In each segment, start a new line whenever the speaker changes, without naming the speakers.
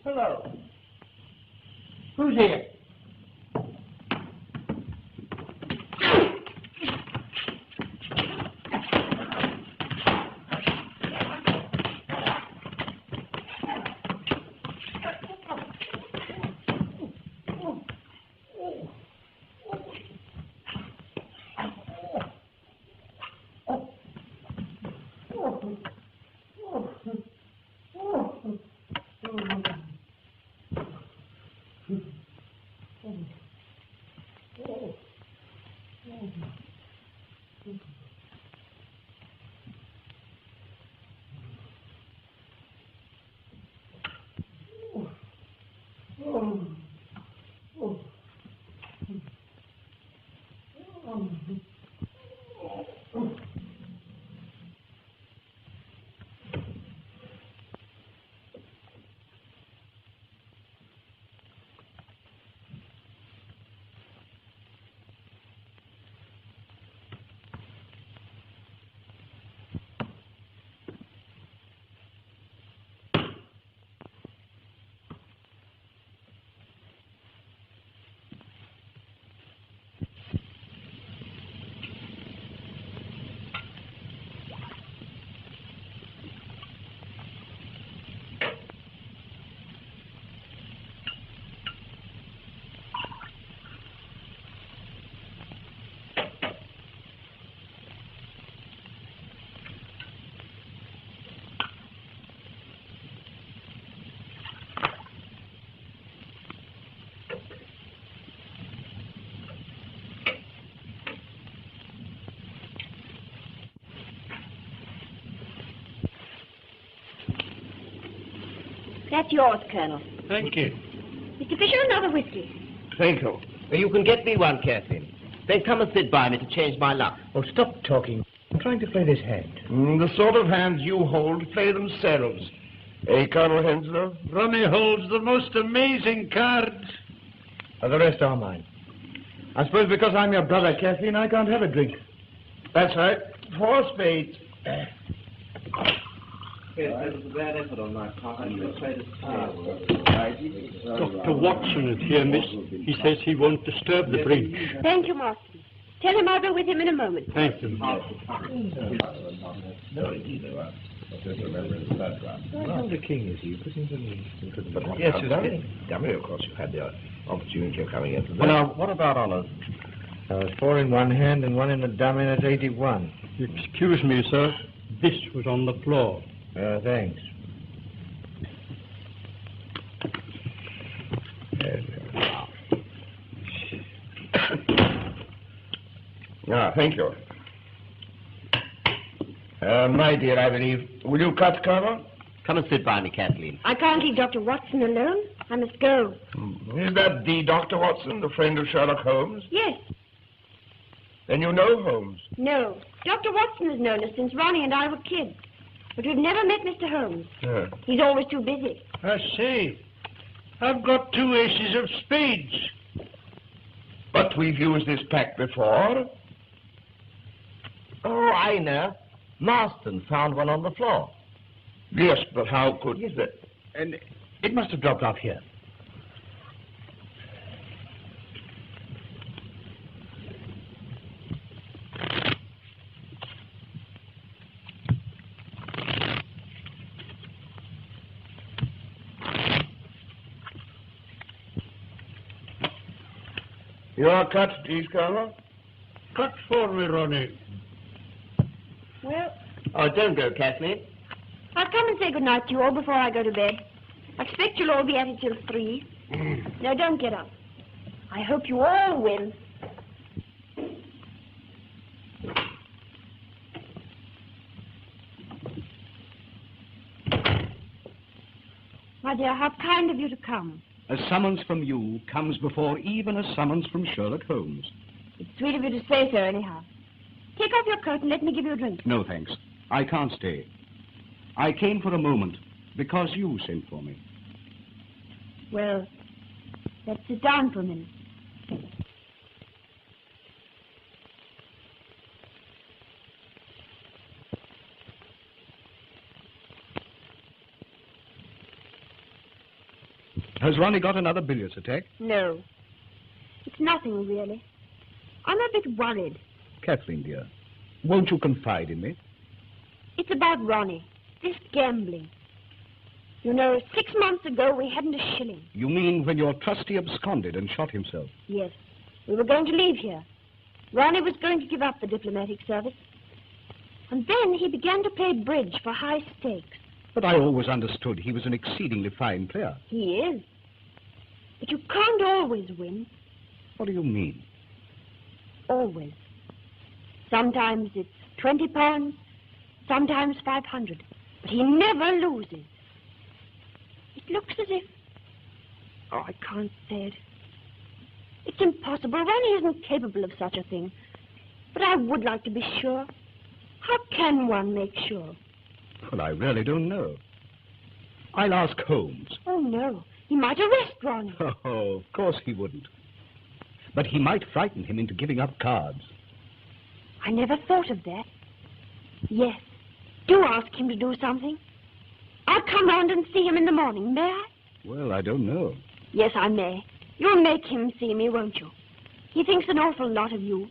Hello. Who's here?
That's yours, Colonel.
Thank you.
Mr. Fisher, another whiskey.
Thank you.
You can get me one, Kathleen. Then come and sit by me to change my luck.
Oh, stop talking. I'm trying to play this hand.
The sort of hands you hold play themselves. Eh, Colonel Henslow?
Ronnie holds the most amazing cards. The rest are mine. I suppose because I'm your brother, Kathleen, I can't have a drink.
That's right. 4 spades.
It was a bad effort on my part.
Dr. Watson is here, miss. He says he won't disturb the bridge.
Thank you, Master. Tell him I'll be with him in a moment.
Thank you.
Well, the king is here. Put him to me.
Yes, dummy, of course, you had the opportunity of coming in.
Well, now, what about honours? There's 4 in one hand and 1 in the dummy, and it's 81.
Excuse me, sir. This was on the floor.
Thanks.
Thank you. My dear, I believe. Will you cut, Colonel?
Come and sit by me, Kathleen.
I can't leave Dr. Watson alone. I must go.
Is that the Dr. Watson, the friend of Sherlock Holmes?
Yes.
Then you know Holmes?
No. Dr. Watson has known us since Ronnie and I were kids. But we've never met Mr. Holmes. He's always too busy.
I see. I've got 2 aces of spades.
But we've used this pack before.
Oh, I know. Marston found one on the floor.
Yes, but how could...
Yes, but... And it must have dropped off here.
Your cut, please, Colonel.
Cut for me, Ronnie.
Well,
Oh, don't go, Kathleen.
I'll come and say good night to you all before I go to bed. I expect you'll all be at it till 3. No, don't get up. I hope you all win. My dear, how kind of you to come.
A summons from you comes before even a summons from Sherlock Holmes.
It's sweet of you to say so, anyhow. Take off your coat and let me give you a drink.
No, thanks. I can't stay. I came for a moment because you sent for me.
Well, let's sit down for a minute.
Has Ronnie got another bilious attack?
No. It's nothing, really. I'm a bit worried.
Kathleen, dear, won't you confide in me?
It's about Ronnie. This gambling. You know, 6 months ago we hadn't a shilling.
You mean when your trustee absconded and shot himself?
Yes. We were going to leave here. Ronnie was going to give up the diplomatic service. And then he began to play bridge for high stakes.
But I always understood he was an exceedingly fine player.
He is. But you can't always win.
What do you mean?
Always. Sometimes it's £20, sometimes 500. But he never loses. It looks as if... Oh, I can't say it. It's impossible. Ronnie isn't capable of such a thing. But I would like to be sure. How can one make sure?
Well, I really don't know. I'll ask Holmes.
Oh, no. He might arrest Ronnie.
Oh, of course he wouldn't. But he might frighten him into giving up cards.
I never thought of that. Yes. Do ask him to do something. I'll come round and see him in the morning, may I?
Well, I don't know.
Yes, I may. You'll make him see me, won't you? He thinks an awful lot of you.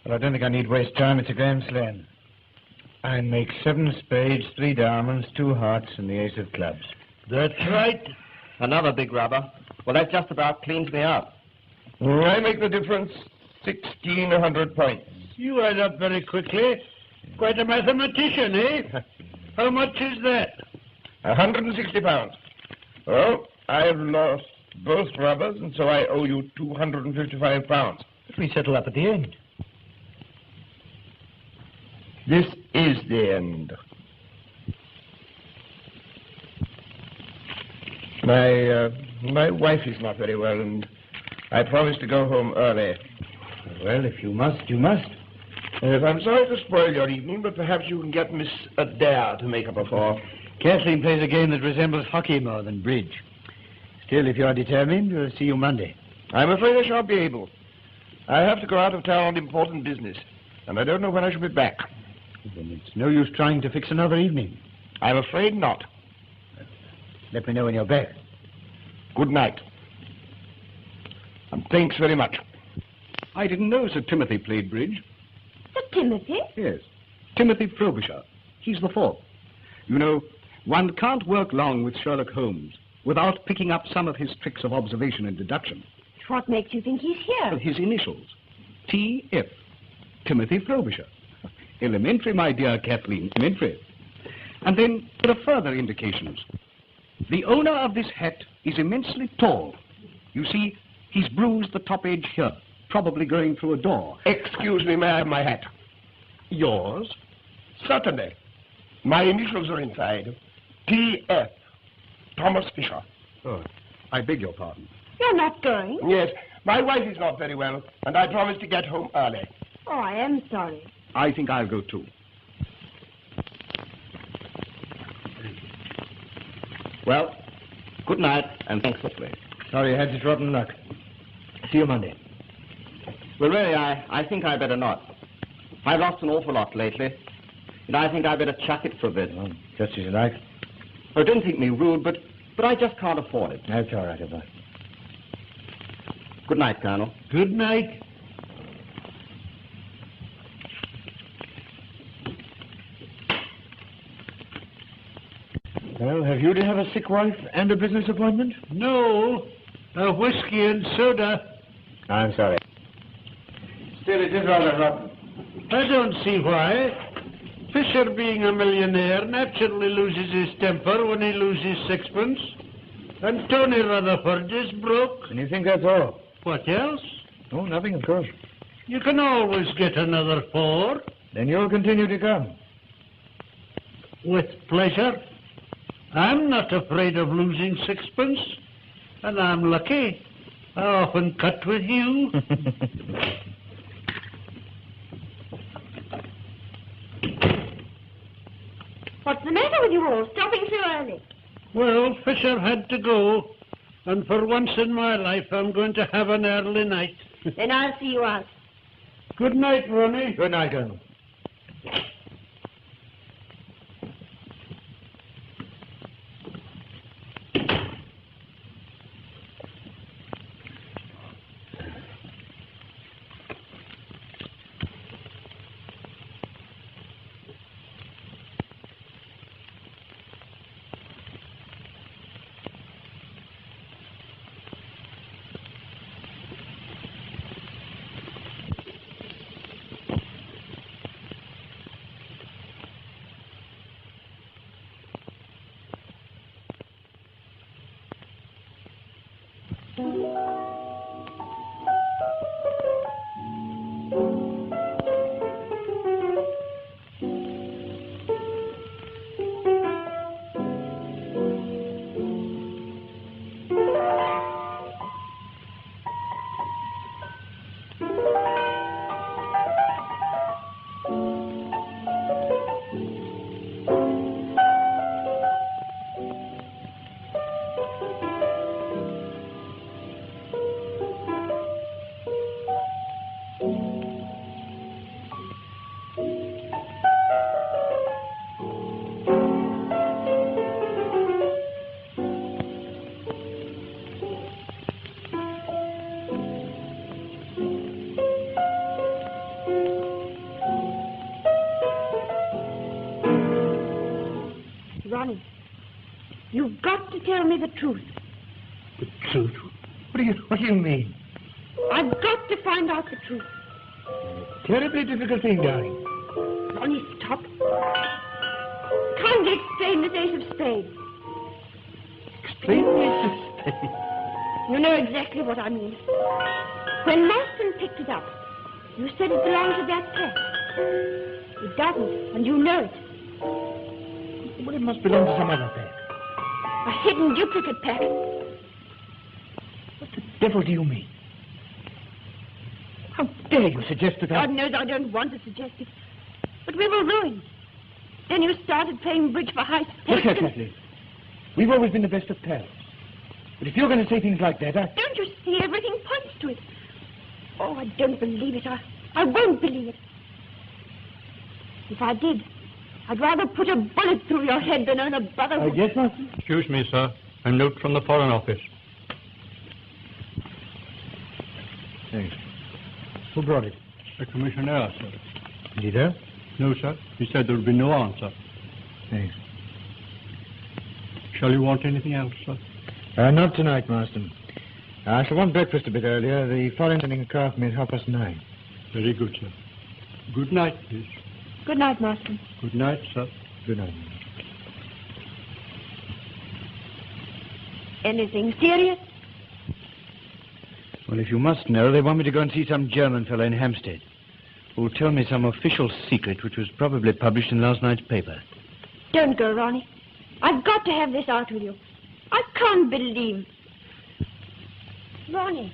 Well, I don't think I need waste time. It's a grand slam. I make 7 spades, 3 diamonds, 2 hearts, and the ace of clubs.
That's right.
Another big rubber. Well, that just about cleans me up.
I make the difference. 1,600 points.
You add up very quickly. Quite a mathematician, eh? How much is that?
£160. Well, I've lost both rubbers, and so I owe you £255.
If we settle up at the end.
This is the end. My wife is not very well, and I promised to go home early.
Well, if you must, you must.
I'm sorry to spoil your evening, but perhaps you can get Miss Adair to make up a for.
Kathleen plays a game that resembles hockey more than bridge. Still, if you're determined, we'll see you Monday.
I'm afraid I shan't be able. I have to go out of town on important business, and I don't know when I shall be back.
Then it's no use trying to fix another evening.
I'm afraid not.
Let me know when you're back.
Good night. And thanks very much.
I didn't know Sir Timothy played bridge.
Sir Timothy?
Yes. Timothy Frobisher. He's the 4th. You know, one can't work long with Sherlock Holmes without picking up some of his tricks of observation and deduction.
What makes you think he's here?
His initials. T.F. Timothy Frobisher. Elementary, my dear Kathleen, elementary. And then there are further indications. The owner of this hat is immensely tall. You see, he's bruised the top edge here, probably going through a door.
Excuse me, may I have my hat?
Yours?
Certainly. My initials are inside. T.F. Thomas Fisher.
Oh, I beg your pardon.
You're not going?
Yes, my wife is not very well, and I promised to get home early.
Oh, I am sorry.
I think I'll go too.
Well, good night, and thanks for playing.
Sorry you had such rotten luck. See you Monday.
Well, really, I think I better not. I've lost an awful lot lately, and I think I better chuck it for a bit.
Oh, just as you like.
Oh, don't think me rude, but I just can't afford it.
That's all right, Eva.
Good night, Colonel.
Good night.
Well, have you to have a sick wife and a business appointment?
No, a whiskey and soda.
I'm sorry. Still, it is rather rotten.
I don't see why. Fisher, being a millionaire, naturally loses his temper when he loses 6pence. And Tony Rutherford is broke.
And you think that's all?
What else?
Oh, nothing, of course.
You can always get another 4.
Then you'll continue to come.
With pleasure. I'm not afraid of losing 6pence. And I'm lucky. I often cut with you.
What's the matter with you all, stopping so early?
Well, Fisher had to go. And for once in my life, I'm going to have an early night.
Then I'll see you out.
Good night, Ronnie.
Good night, Colonel.
Ronnie, you've got to tell me the truth.
The truth? What do you mean?
I've got to find out the truth.
Terribly difficult thing, darling.
Ronnie, stop. Kindly explain this ace of spades.
Explain this.
You know exactly what I mean. When Marston picked it up, you said it belonged to that pack. It doesn't, and you know it.
Well, it must belong to some other pack.
A hidden duplicate pack.
What the devil do you mean? How dare you suggest that
God knows I don't want to suggest it. But we were ruined. Then you started playing bridge for high stakes.
Look here, Kathleen. We've always been the best of pals. But if you're going to say things like that,
Don't you see? Everything points to it. Oh, I don't believe it. I won't believe it. If I did, I'd rather put a bullet through your head than own a brotherhood.
Yes, Master?
Excuse me, sir. A note from the Foreign Office.
Thanks. Who brought it?
The Commissioner, sir.
Is he there?
No, sir. He said there would be no answer.
Thanks.
Shall you want anything else, sir?
Not tonight, Marston. I shall want breakfast a bit earlier. The foreign sending craft me at 9:30.
Very good, sir. Good night, please.
Good night, Marston.
Good night, sir.
Good night.
Anything serious?
Well, if you must know, they want me to go and see some German fellow in Hampstead who'll tell me some official secret which was probably published in last night's paper.
Don't go, Ronnie. I've got to have this out with you. I can't believe... Ronnie.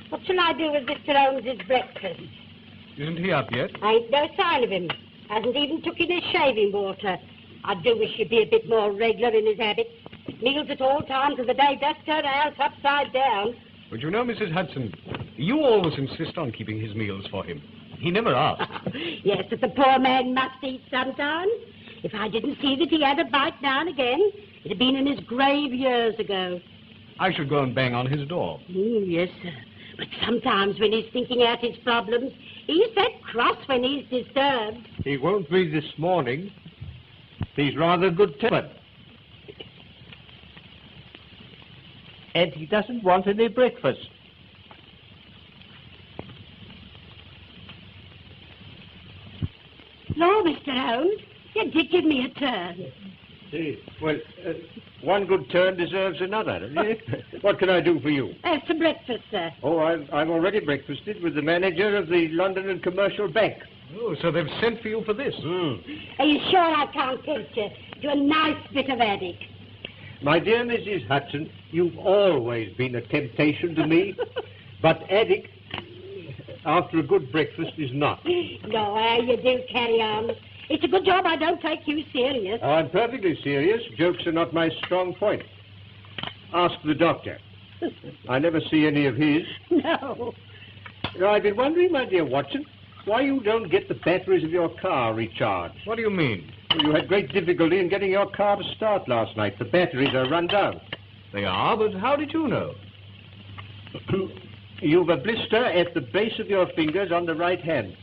What shall I do with Mr. Holmes's breakfast?
Isn't he up yet?
I ain't no sign of him. Hasn't even took in his shaving water. I do wish he'd be a bit more regular in his habits. Meals at all times of the day, does turn the house upside down.
But you know, Mrs. Hudson, you always insist on keeping his meals for him. He never asks.
Yes, but the poor man must eat sometimes. If I didn't see that he had a bite now and again, it'd have been in his grave years ago.
I should go and bang on his door.
Yes, sir. But sometimes when he's thinking out his problems, he's that cross when he's disturbed.
He won't be this morning. He's rather good-tempered. And he doesn't want any breakfast.
No, Mr. Holmes, you did give me a turn.
Well, one good turn deserves another. What can I do for you?
Some breakfast, sir.
Oh, I've already breakfasted with the manager of the London and Commercial Bank.
Oh, so they've sent for you for this?
Are you sure I can't tempt you to a nice bit of attic?
My dear Mrs. Hudson, you've always been a temptation to me, but attic, after a good breakfast, is not.
No, you do carry on. It's a good job I don't take you serious.
I'm perfectly serious. Jokes are not my strong point. Ask the doctor. I never see any of his.
No.
Now, I've been wondering, my dear Watson, why you don't get the batteries of your car recharged.
What do you mean?
Well, you had great difficulty in getting your car to start last night. The batteries are run down.
They are, but how did you know?
You've a blister at the base of your fingers on the right hand.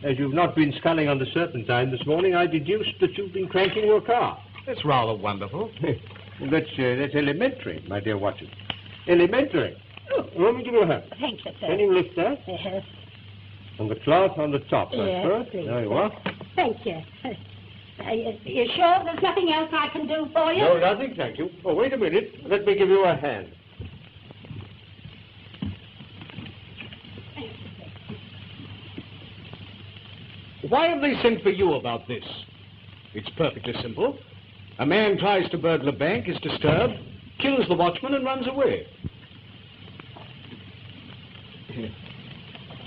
As you've not been sculling on the serpentine this morning, I deduced that you've been cranking your car.
That's rather wonderful.
That's elementary, my dear Watson. Elementary. Oh, let me give you a hand.
Thank you, sir.
Can you lift that?
Yes.
And the cloth on the top, I
Yes,
suppose.
please.
There you are.
Thank you. You sure there's nothing else I can do for you?
No, nothing, thank you. Oh, wait a minute. Let me give you a hand.
Why have they sent for you about this? It's perfectly simple. A man tries to burgle a bank, is disturbed, kills the watchman, and runs away.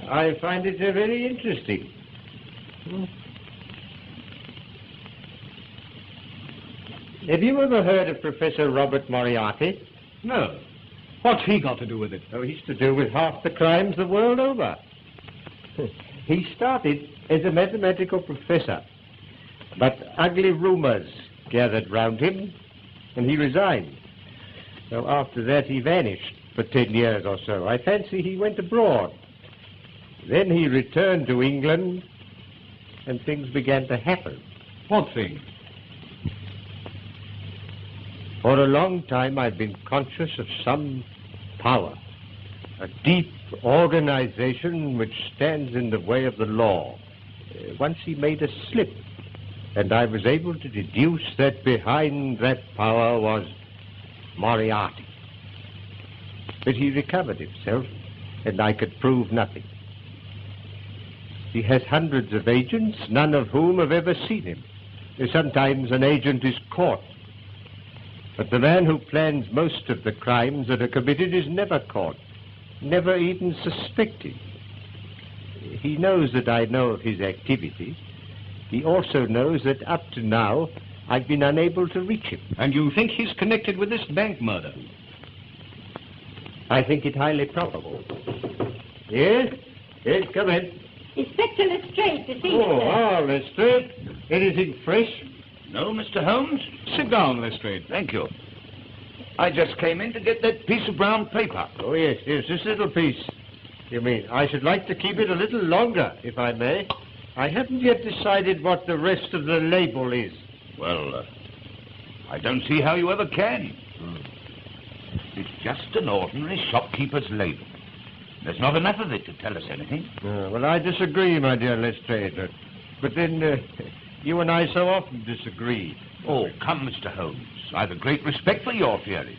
I find it very interesting. Have you ever heard of Professor Robert Moriarty?
No. What's he got to do with it?
Oh, he's to do with half the crimes the world over. He started as a mathematical professor, but ugly rumors gathered round him, and he resigned. So after that, he vanished for 10 years or so. I fancy he went abroad. Then he returned to England, and things began to happen.
What thing?
For a long time, I've been conscious of some power, a deep organization which stands in the way of the law. Once he made a slip, and I was able to deduce that behind that power was Moriarty. But he recovered himself, and I could prove nothing. He has hundreds of agents, none of whom have ever seen him. Sometimes an agent is caught. But the man who plans most of the crimes that are committed is never caught, never even suspected. He knows that I know of his activities. He also knows that up to now, I've been unable to reach him.
And you think he's connected with this bank murder?
I think it highly probable. Yes? Yes, come in.
Inspector Lestrade to see you,
Oh,
sir.
Lestrade. Anything fresh?
No, Mr. Holmes?
Sit down, Lestrade.
Thank you. I just came in to get that piece of brown paper.
Oh, yes, this little piece. You mean, I should like to keep it a little longer, if I may. I haven't yet decided what the rest of the label is.
Well, I don't see how you ever can. It's just an ordinary shopkeeper's label. There's not enough of it to tell us anything.
Well, I disagree, my dear Lestrade. But then, you and I so often disagree.
Oh, come, Mr. Holmes. I've a great respect for your theories.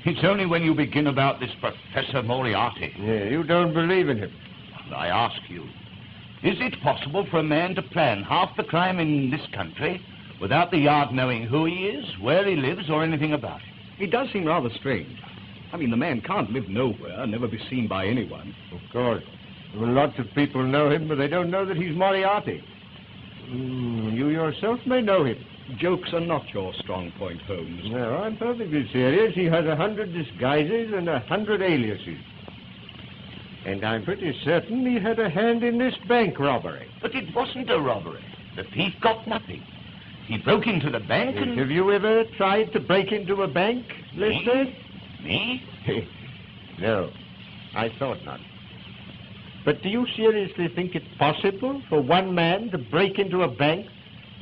It's only when you begin about this Professor Moriarty.
Yeah, you don't believe in him.
I ask you, is it possible for a man to plan half the crime in this country without the Yard knowing who he is, where he lives, or anything about him?
It does seem rather strange. I mean, the man can't live nowhere, never be seen by anyone.
Of course. Well, lots of people know him, but they don't know that he's Moriarty. You yourself may know him.
Jokes are not your strong point, Holmes.
No, I'm perfectly serious. He has 100 disguises and 100 aliases. And I'm pretty certain he had a hand in this bank robbery.
But it wasn't a robbery. The thief got nothing. He broke into the bank and...
Have you ever tried to break into a bank, Lestrade?
Me?
No, I thought not. But do you seriously think it possible for one man to break into a bank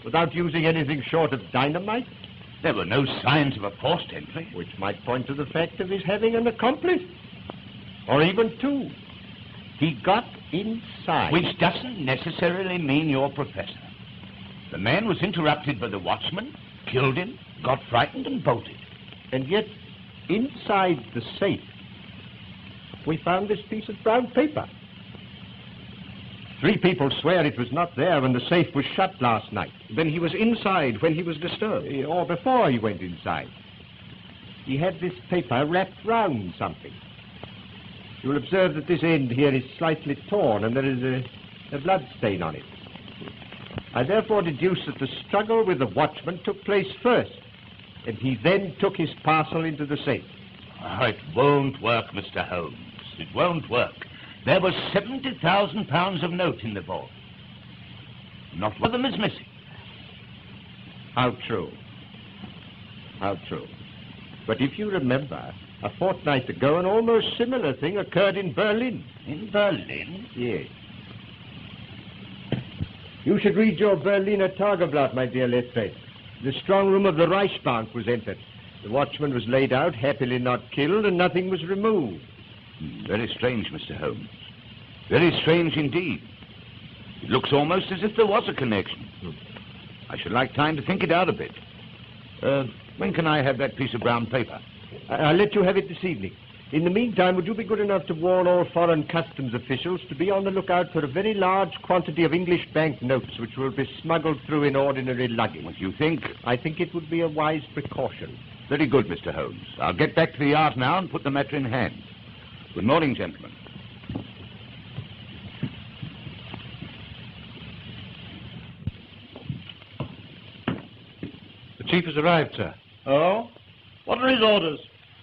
without using anything short of dynamite?
There were no signs of a forced entry.
Which might point to the fact of his having an accomplice. Or even two. He got inside.
Which doesn't necessarily mean you're Professor. The man was interrupted by the watchman, killed him, got frightened and bolted.
And yet, inside the safe, we found this piece of brown paper. 3 people swear it was not there when the safe was shut last night.
Then he was inside when he was disturbed.
Or before he went inside. He had this paper wrapped round something. You'll observe that this end here is slightly torn and there is a blood stain on it. I therefore deduce that the struggle with the watchman took place first, and he then took his parcel into the safe.
Oh, it won't work, Mr. Holmes. It won't work. There was £70,000 of note in the vault. Not one of them is missing.
How true. How true. But if you remember, a fortnight ago, an almost similar thing occurred in Berlin.
In Berlin?
Yes. You should read your Berliner Tageblatt, my dear Lestrade. The strong room of the Reichsbank was entered. The watchman was laid out, happily not killed, and nothing was removed.
Very strange, Mr. Holmes. Very strange indeed. It looks almost as if there was a connection. I should like time to think it out a bit. When can I have that piece of brown paper?
I'll let you have it this evening. In the meantime, would you be good enough to warn all foreign customs officials to be on the lookout for a very large quantity of English banknotes which will be smuggled through in ordinary luggage?
What do you think?
I think it would be a wise precaution.
Very good, Mr. Holmes. I'll get back to the yard now and put the matter in hand. Good morning, gentlemen.
The chief has arrived, sir.
Oh? What are his orders?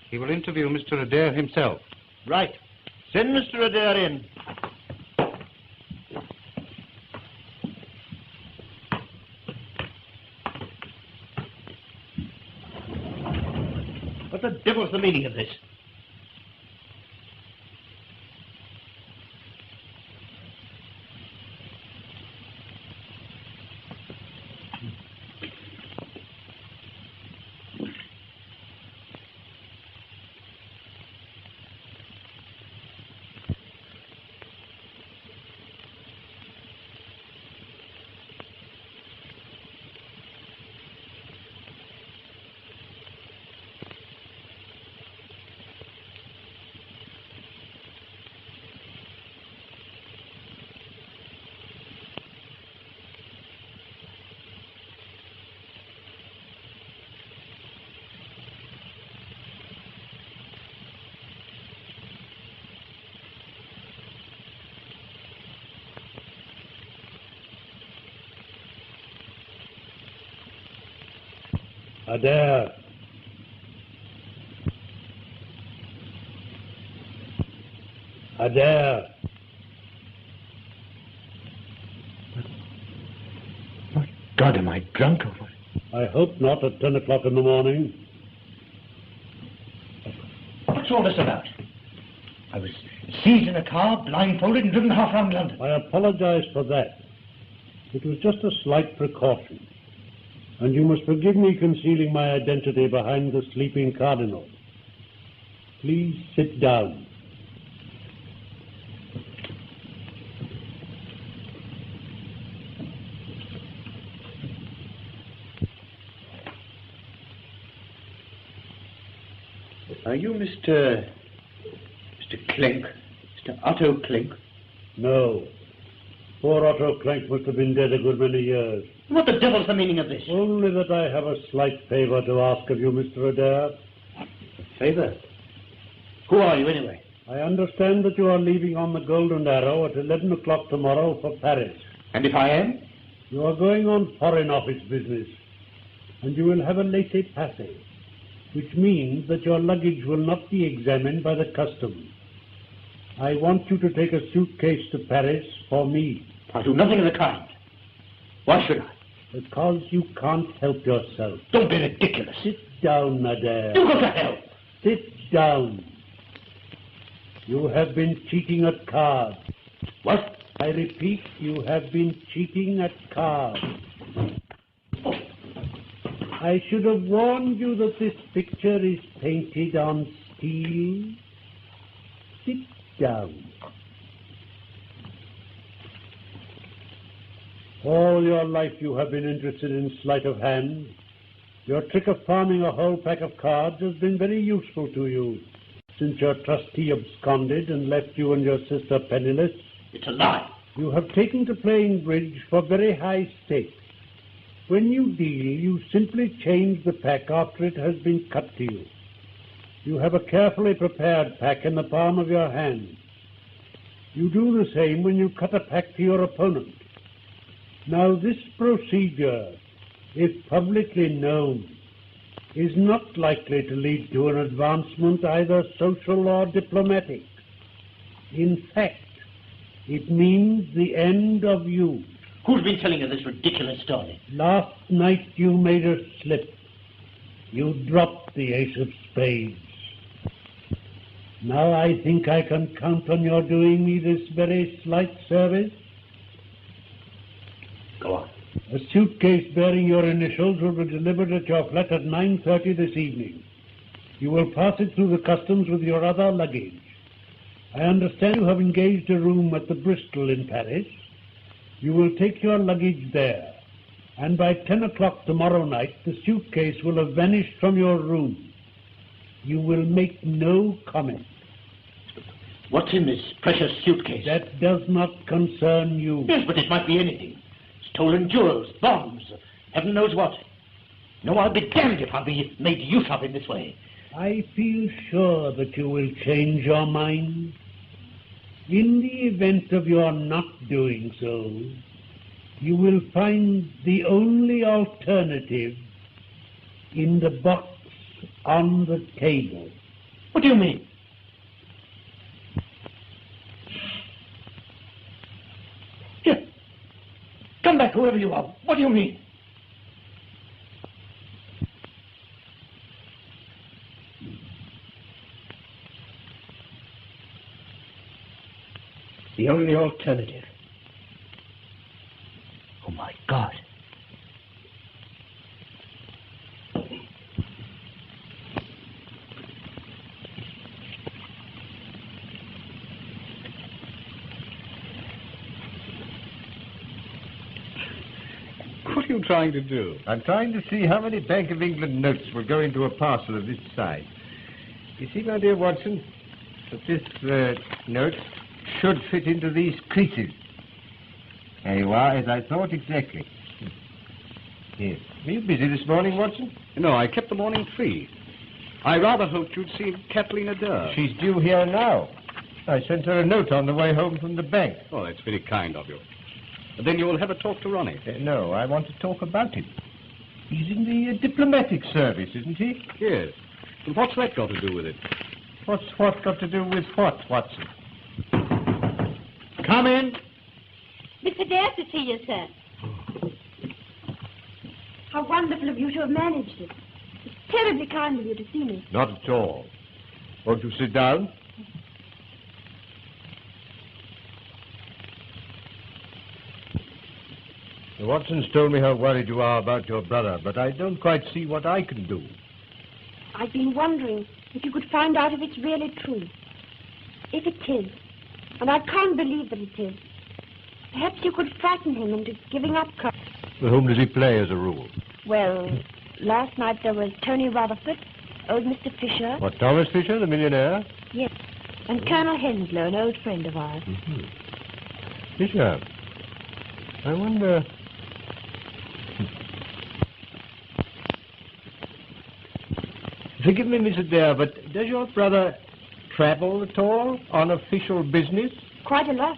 He will interview Mr. Adair himself.
Right. Send Mr. Adair in. What the devil's the meaning of this?
Adair. Adair.
My God, am I drunk or what?
I hope not at 10 o'clock in the morning.
What's all this about? I was seized in a car, blindfolded, and driven half round London.
I apologize for that. It was just a slight precaution. And you must forgive me concealing my identity behind the sleeping cardinal. Please sit down.
Are you Mr. Clink? Mr. Otto Clink?
No. Poor Otto Clink must have been dead a good many years.
What the devil's the meaning of this?
Only that I have a slight favor to ask of you, Mr. Adair.
A favor? Who are you, anyway?
I understand that you are leaving on the Golden Arrow at 11 o'clock tomorrow for Paris.
And if I am?
You are going on Foreign Office business, and you will have a laissez-passer, which means that your luggage will not be examined by the customs. I want you to take a suitcase to Paris for me.
I'll do nothing of the kind. Why should I?
Because you can't help yourself.
Don't be ridiculous.
Sit down, Adair.
You go to hell.
Sit down. You have been cheating at cards.
What?
I repeat, you have been cheating at cards.
Oh.
I should have warned you that this picture is painted on steel. Sit down. All your life you have been interested in sleight of hand. Your trick of palming a whole pack of cards has been very useful to you since your trustee absconded and left you and your sister penniless.
It's a lie.
You have taken to playing bridge for very high stakes. When you deal, you simply change the pack after it has been cut to you. You have a carefully prepared pack in the palm of your hand. You do the same when you cut a pack to your opponent. Now, this procedure, if publicly known, is not likely to lead to an advancement either social or diplomatic. In fact, it means the end of you.
Who's been telling you this ridiculous story?
Last night you made a slip. You dropped the ace of spades. Now I think I can count on your doing me this very slight service.
Go on.
A suitcase bearing your initials will be delivered at your flat at 9:30 this evening. You will pass it through the customs with your other luggage. I understand you have engaged a room at the Bristol in Paris. You will take your luggage there, and by 10 o'clock tomorrow night, the suitcase will have vanished from your room. You will make no comment.
What's in this precious suitcase?
That does not concern you.
Yes, but it might be anything. Stolen jewels, bombs, heaven knows what. No, I'll be damned if I'll be made use of in this way.
I feel sure that you will change your mind. In the event of your not doing so, you will find the only alternative in the box on the table.
What do you mean? Here, come back, whoever you are. What do you mean? The only alternative. Oh, my God.
What are you trying to do?
I'm trying to see how many Bank of England notes will go into a parcel of this size. You see, my dear Watson, that this note should fit into these creases. There you are, as I thought exactly. Here. Were you busy this morning, Watson?
No, I kept the morning free. I rather hoped you'd see Kathleen Adair.
She's due here now. I sent her a note on the way home from the bank.
Oh, that's very kind of you. Then you will have a talk to Ronnie.
No, I want to talk about him. He's in the diplomatic service, isn't he?
Yes. And what's that got to do with it?
What's what got to do with what, Watson?
Come in.
Mr. Dare to see you, sir.
How wonderful of you to have managed it. It's terribly kind of you to see me.
Not at all. Won't you sit down? Watson's told me how worried you are about your brother, but I don't quite see what I can do.
I've been wondering if you could find out if it's really true. If it is, and I can't believe that it is, perhaps you could frighten him into giving up.
With whom does he play as a rule?
Well, last night there was Tony Rutherford, old Mr. Fisher.
What, Thomas Fisher, the millionaire?
Yes, and Colonel Henslow, an old friend of ours.
Mm-hmm. Fisher, I wonder... Forgive me, Miss Adair, but does your brother travel at all on official business?
Quite a lot.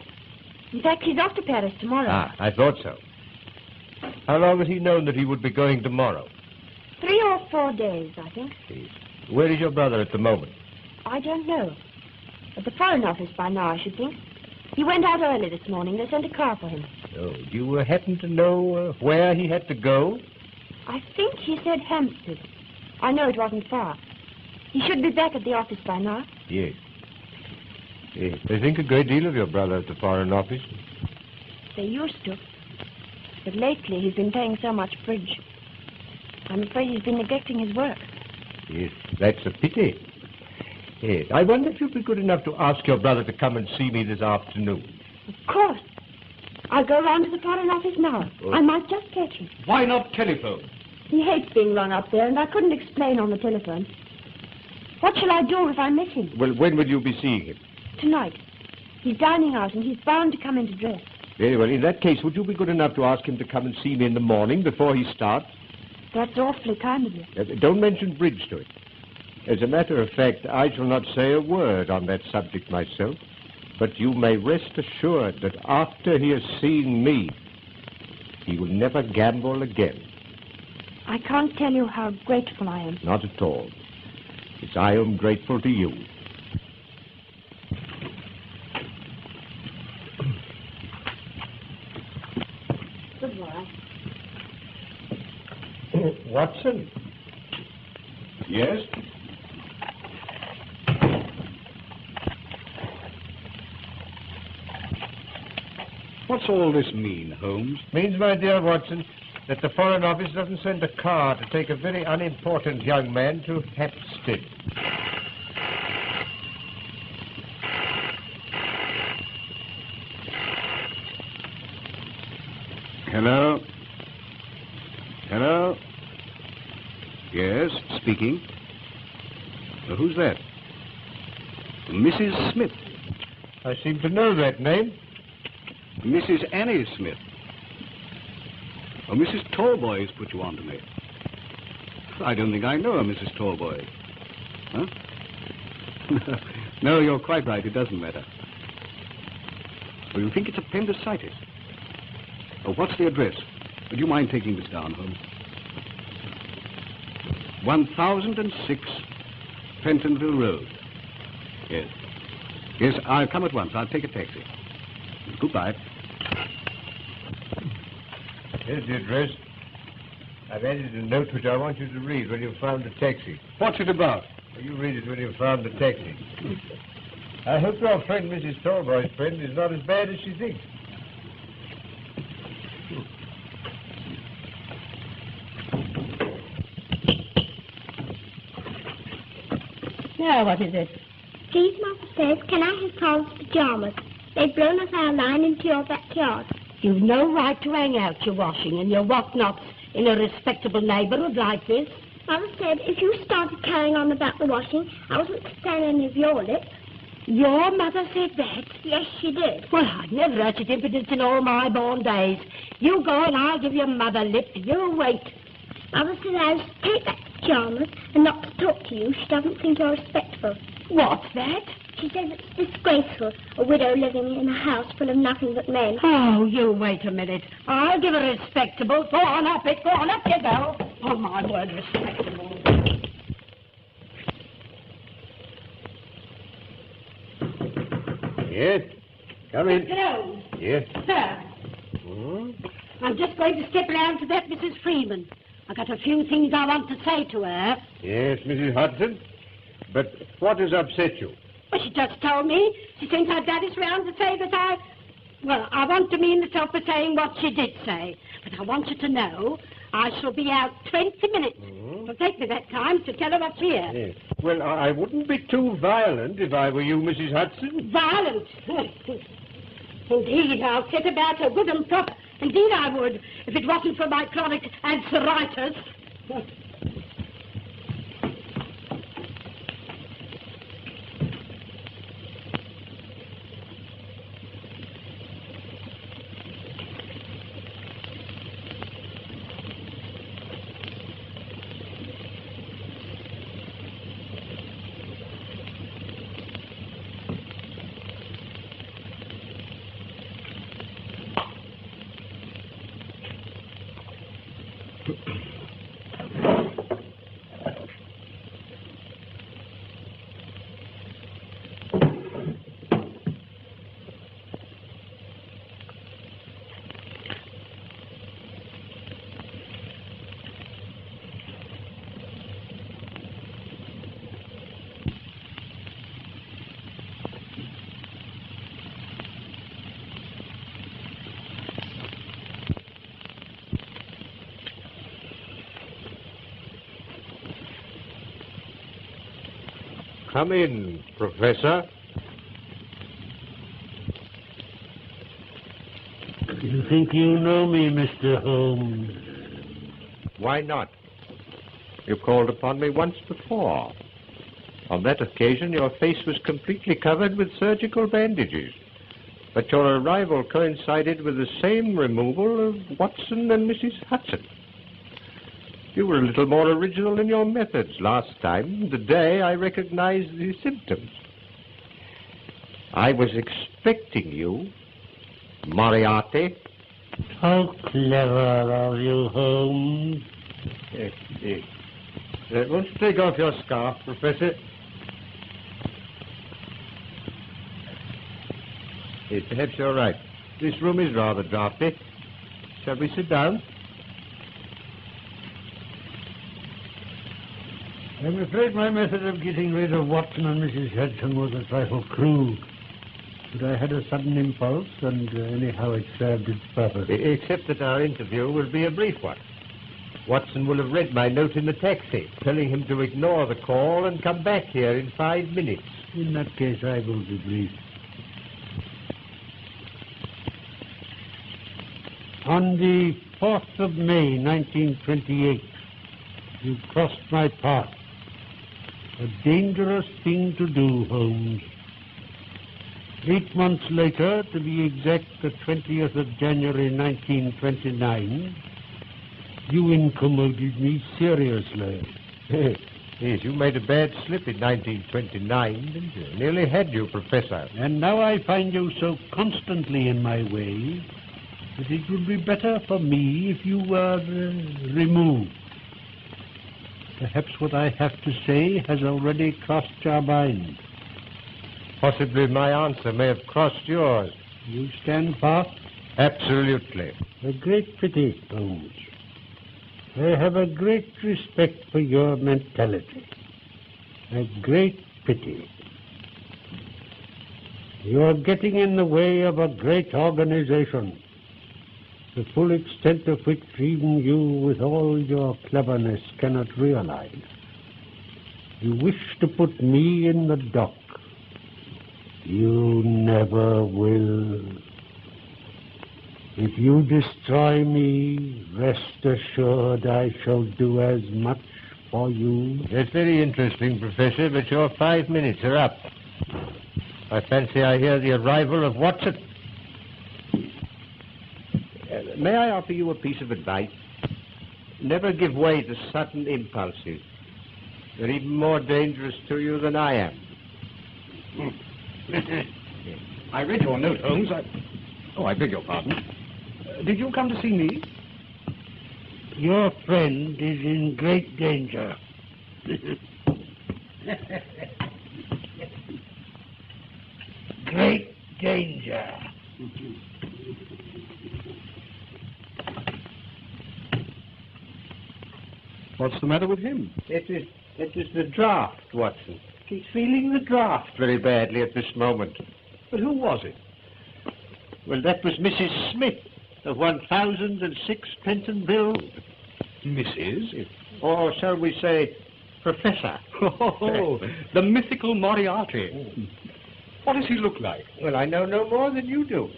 In fact, he's off to Paris tomorrow.
Ah, I thought so. How long has he known that he would be going tomorrow?
3 or 4 days, I think.
Where is your brother at the moment?
I don't know. At the Foreign Office by now, I should think. He went out early this morning. They sent a car for him.
Oh, do you happen to know where he had to go?
I think he said Hampstead. I know it wasn't far. He should be back at the office by now.
Yes. Yes. They think a great deal of your brother at the Foreign Office.
They used to. But lately he's been playing so much bridge. I'm afraid he's been neglecting his work.
Yes, that's a pity. Yes. I wonder if you'd be good enough to ask your brother to come and see me this afternoon.
Of course. I'll go round to the Foreign Office now.
Oh.
I might just catch him.
Why not telephone?
He hates being rung up there, and I couldn't explain on the telephone. What shall I do if I miss him?
Well, when will you be seeing him?
Tonight. He's dining out, and he's bound to come in to dress.
Very well. In that case, would you be good enough to ask him to come and see me in the morning before he starts?
That's awfully kind of you.
Don't mention bridge to it. As a matter of fact, I shall not say a word on that subject myself. But you may rest assured that after he has seen me, he will never gamble again.
I can't tell you how grateful I am.
Not at all. It's I am grateful to you.
Goodbye.
Watson?
Yes? What's all this mean, Holmes?
Means, my dear Watson, that the Foreign Office doesn't send a car to take a very unimportant young man to Hampstead.
Hello? Hello? Yes, speaking. Who's that? Mrs. Smith.
I seem to know that name.
Mrs. Annie Smith. Oh, Mrs. Tallboys put you on to me. I don't think I know a Mrs. Tallboys. Huh? No, you're quite right. It doesn't matter. Well, you think it's appendicitis. Oh, what's the address? Would you mind taking this down, Holmes? 1006 Pentonville Road. Yes. Yes, I'll come at once. I'll take a taxi. Goodbye.
Here's the address. I've added a note which I want you to read when you've found the taxi.
What's it about?
You read it when you've found the taxi. I hope your friend, Mrs. Tallboy's friend, is not as bad as she thinks.
Now, what is it?
Please, Mother says, can I have Carl's pajamas? They've blown us our line into your backyard.
You've no right to hang out your washing and your whatnots in a respectable neighbourhood like this.
Mother said if you started carrying on about the washing, I wasn't to stand any of your lip.
Your mother said that?
Yes, she did.
Well, I've never had such impudence in all my born days. You go and I'll give your mother lip. You wait.
Mother said I was to take back the pajamas and not to talk to you. She doesn't think you're respectful.
What's that?
She says it's disgraceful, a widow living in a house full of nothing but men.
Oh, you wait a minute. I'll give her respectable. Go on up it. Go on up, you go. Oh, my word, respectable.
Yes? Come in.
Mr. Holmes.
Yes?
Sir. I'm just going to step round to that Mrs. Freeman. I've got a few things I want to say to her.
Yes, Mrs. Hudson. But what has upset you?
Well, she just told me. She sent her daddies round to say that I want to mean myself for saying what she did say. But I want you to know I shall be out 20 minutes. It'll take me that time to tell her what's here.
Yes. Well, I wouldn't be too violent if I were you, Mrs. Hudson.
Violent? Indeed, I'll set about her good and proper. Indeed, I would, if it wasn't for my chronic ulceritis.
Come in, Professor.
You think you know me, Mr. Holmes?
Why not? You called upon me once before. On that occasion, your face was completely covered with surgical bandages. But your arrival coincided with the same removal of Watson and Mrs. Hudson. You were a little more original in your methods last time. Today, I recognized the symptoms. I was expecting you, Moriarty.
How clever of you, Holmes.
Yes. Won't you take off your scarf, Professor? Yes, perhaps you're right. This room is rather draughty. Shall we sit down?
I'm afraid my method of getting rid of Watson and Mrs. Hudson was a trifle crude. But I had a sudden impulse, and anyhow it served its purpose.
Except that our interview will be a brief one. Watson will have read my note in the taxi, telling him to ignore the call and come back here in 5 minutes.
In that case, I will be brief. On the 4th of May, 1928, you crossed my path. A dangerous thing to do, Holmes. 8 months later, to be exact, the 20th of January, 1929, you incommoded me seriously.
Yes, you made a bad slip in 1929, didn't you? Nearly had you, Professor.
And now I find you so constantly in my way that it would be better for me if you were removed. Perhaps what I have to say has already crossed your mind.
Possibly my answer may have crossed yours.
You stand fast?
Absolutely.
A great pity, Holmes. I have a great respect for your mentality. A great pity. You're getting in the way of a great organization, the full extent of which even you, with all your cleverness, cannot realize. You wish to put me in the dock. You never will. If you destroy me, rest assured I shall do as much for you.
That's very interesting, Professor, but your 5 minutes are up. I fancy I hear the arrival of Watson. May I offer you a piece of advice? Never give way to sudden impulses. They're even more dangerous to you than I am.
I read your note, Holmes. I beg your pardon. Did you come to see me?
Your friend is in great danger. Great danger.
What's the matter with him?
It is the draft, Watson. He's feeling the draft very badly at this moment.
But who was it?
Well, that was Mrs. Smith of 1006 Penton Bill.
Mrs.?
Or shall we say, Professor.
Oh, the mythical Moriarty. What does he look like?
Well, I know no more than you do.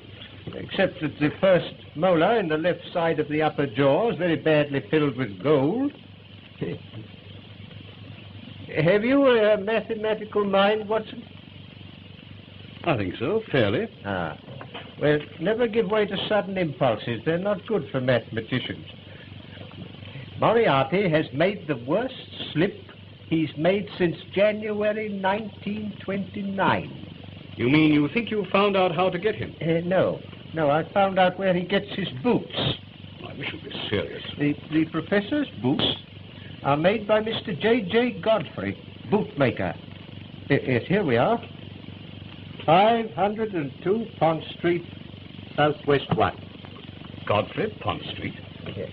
Except that the first molar in the left side of the upper jaw is very badly filled with gold. Have you a mathematical mind, Watson?
I think so, fairly.
Ah. Well, never give way to sudden impulses. They're not good for mathematicians. Moriarty has made the worst slip he's made since January 1929.
You mean you think you found out how to get him?
No. No, I found out where he gets his boots.
I wish you'd be serious.
The professor's boots are made by Mr. J.J. Godfrey, bootmaker. Yes, here we are. 502 Pont Street, Southwest 1.
Godfrey, Pont Street?
Yes.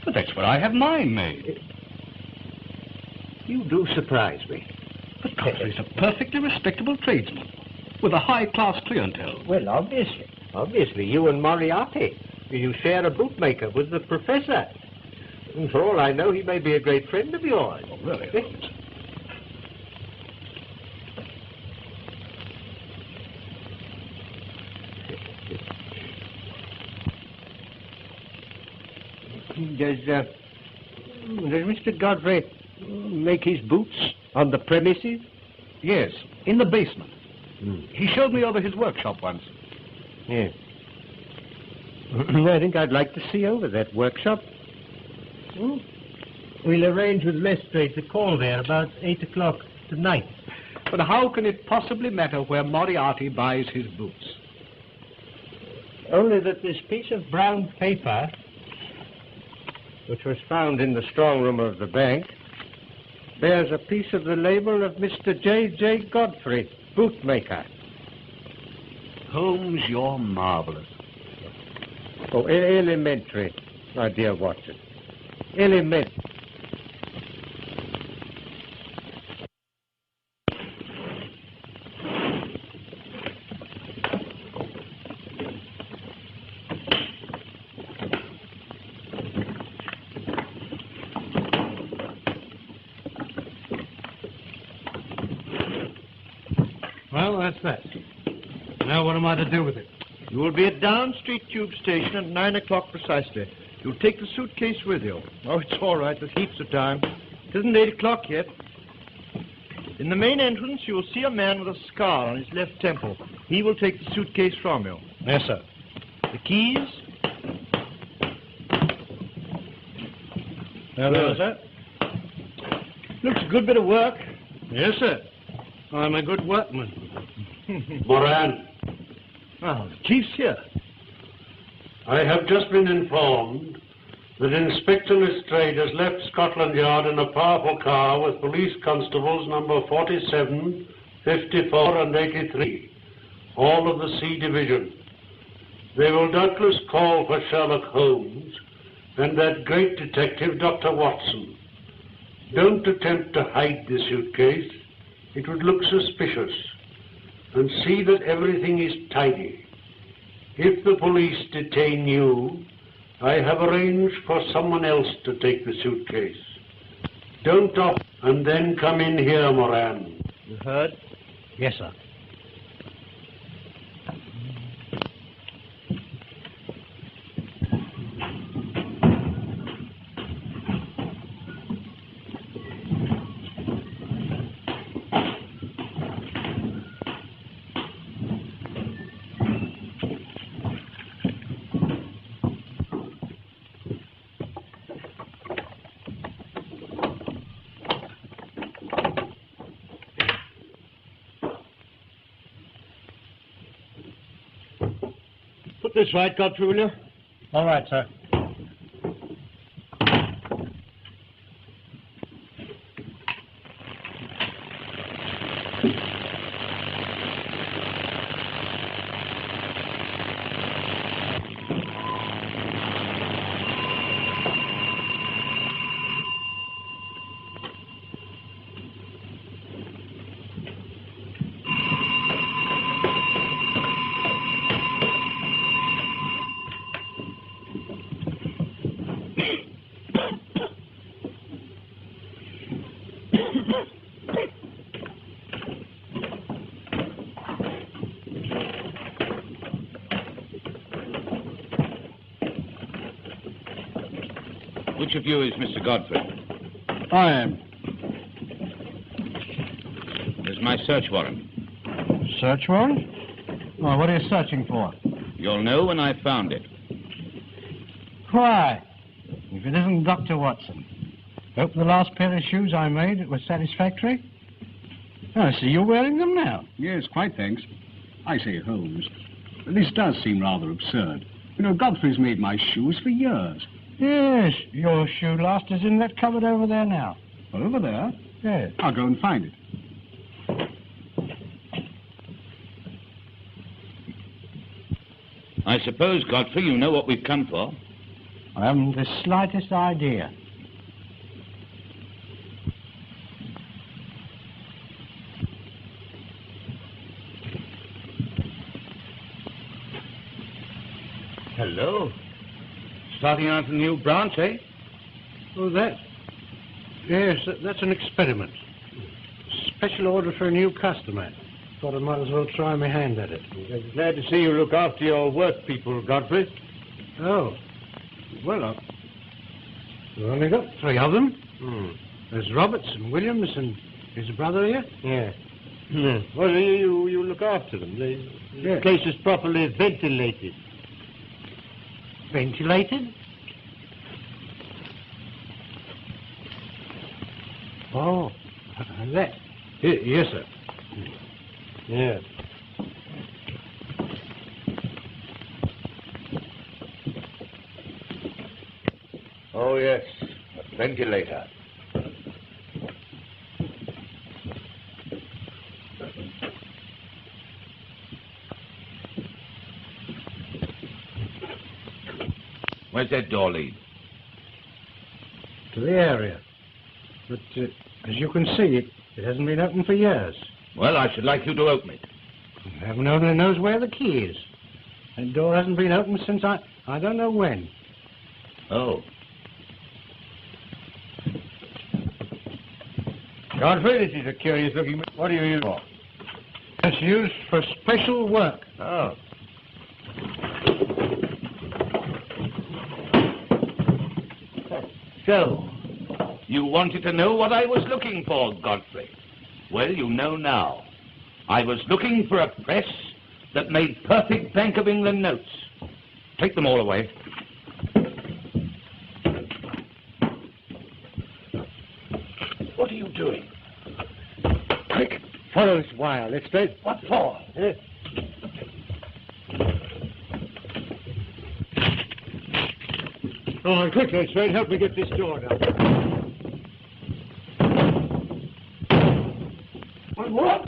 But that's where I have mine made.
You do surprise me.
But Godfrey's a perfectly respectable tradesman, with a high-class clientele.
Well, obviously. Obviously, you and Moriarty. You share a bootmaker with the professor. And for all I know, he may be a great friend of yours.
Oh, really?
Does Mr. Godfrey make his boots on the premises?
Yes, in the basement. He showed me over his workshop once.
Yes. I think I'd like to see over that workshop. We'll arrange with Lestrade to call there about 8 o'clock tonight.
But how can it possibly matter where Moriarty buys his boots?
Only that this piece of brown paper, which was found in the strong room of the bank, bears a piece of the label of Mr. J.J. Godfrey, bootmaker.
Holmes, you're marvelous.
Oh, elementary, my dear Watson. Elementary.
Well, that's that. Now what am I to do with it?
You will be at Down Street Tube Station at 9 o'clock precisely. You'll take the suitcase with you. Oh, it's all right. There's heaps of time. It isn't 8 o'clock yet. In the main entrance, you will see a man with a scar on his left temple. He will take the suitcase from you.
Yes, sir.
The keys?
Hello, sir.
Looks a good bit of work.
Yes, sir. I'm a good workman.
Moran,
Oh, the chief's here.
I have just been informed that Inspector Lestrade has left Scotland Yard in a powerful car with police constables number 47, 54 and 83, all of the C Division. They will doubtless call for Sherlock Holmes and that great detective, Dr. Watson. Don't attempt to hide the suitcase. It would look suspicious. And see that everything is tidy. If the police detain you, I have arranged for someone else to take the suitcase. Don't off and then come in here, Moran.
You heard?
Yes, sir.
Put this right, Godfrey, will you?
All right, sir.
Which of you is Mr. Godfrey?
I am.
There's my search warrant.
Search warrant? Well, what are you searching for?
You'll know when I've found it.
Why? If it isn't Dr. Watson. Hope the last pair of shoes I made it was satisfactory. I see you're wearing them now.
Yes, quite thanks. I say, Holmes, this does seem rather absurd. You know, Godfrey's made my shoes for years.
Yes, your shoe last is in that cupboard over there now.
Over there?
Yes.
I'll go and find it.
I suppose, Godfrey, you know what we've come for.
I haven't the slightest idea.
Hello. Starting out a new branch, eh?
Oh, that? Yes, that's an experiment. Special order for a new customer. Thought I might as well try my hand at it.
I'm glad to see you look after your work people, Godfrey.
Oh. Well, we've only got 3 of them. There's Roberts and Williams and his brother here.
Yeah. Well, you look after them. The place is properly ventilated.
Ventilated? Oh, that. Yes, sir.
Yeah.
Oh, yes. A ventilator. Where's that door lead?
To the area. But as you can see, it hasn't been opened for years.
Well, I should like you to open it.
Heaven only knows where the key is. That door hasn't been opened since I don't know when.
Oh.
Godfrey, this is a curious looking... What do you use for?
It's used for special work.
Oh.
So, you wanted to know what I was looking for, Godfrey. Well, you know now. I was looking for a press that made perfect Bank of England notes. Take them all away.
What are you doing? Quick, follow this wire. Let's straight. What for? Go on, quick, Letstrayed. Help me get this door down. What?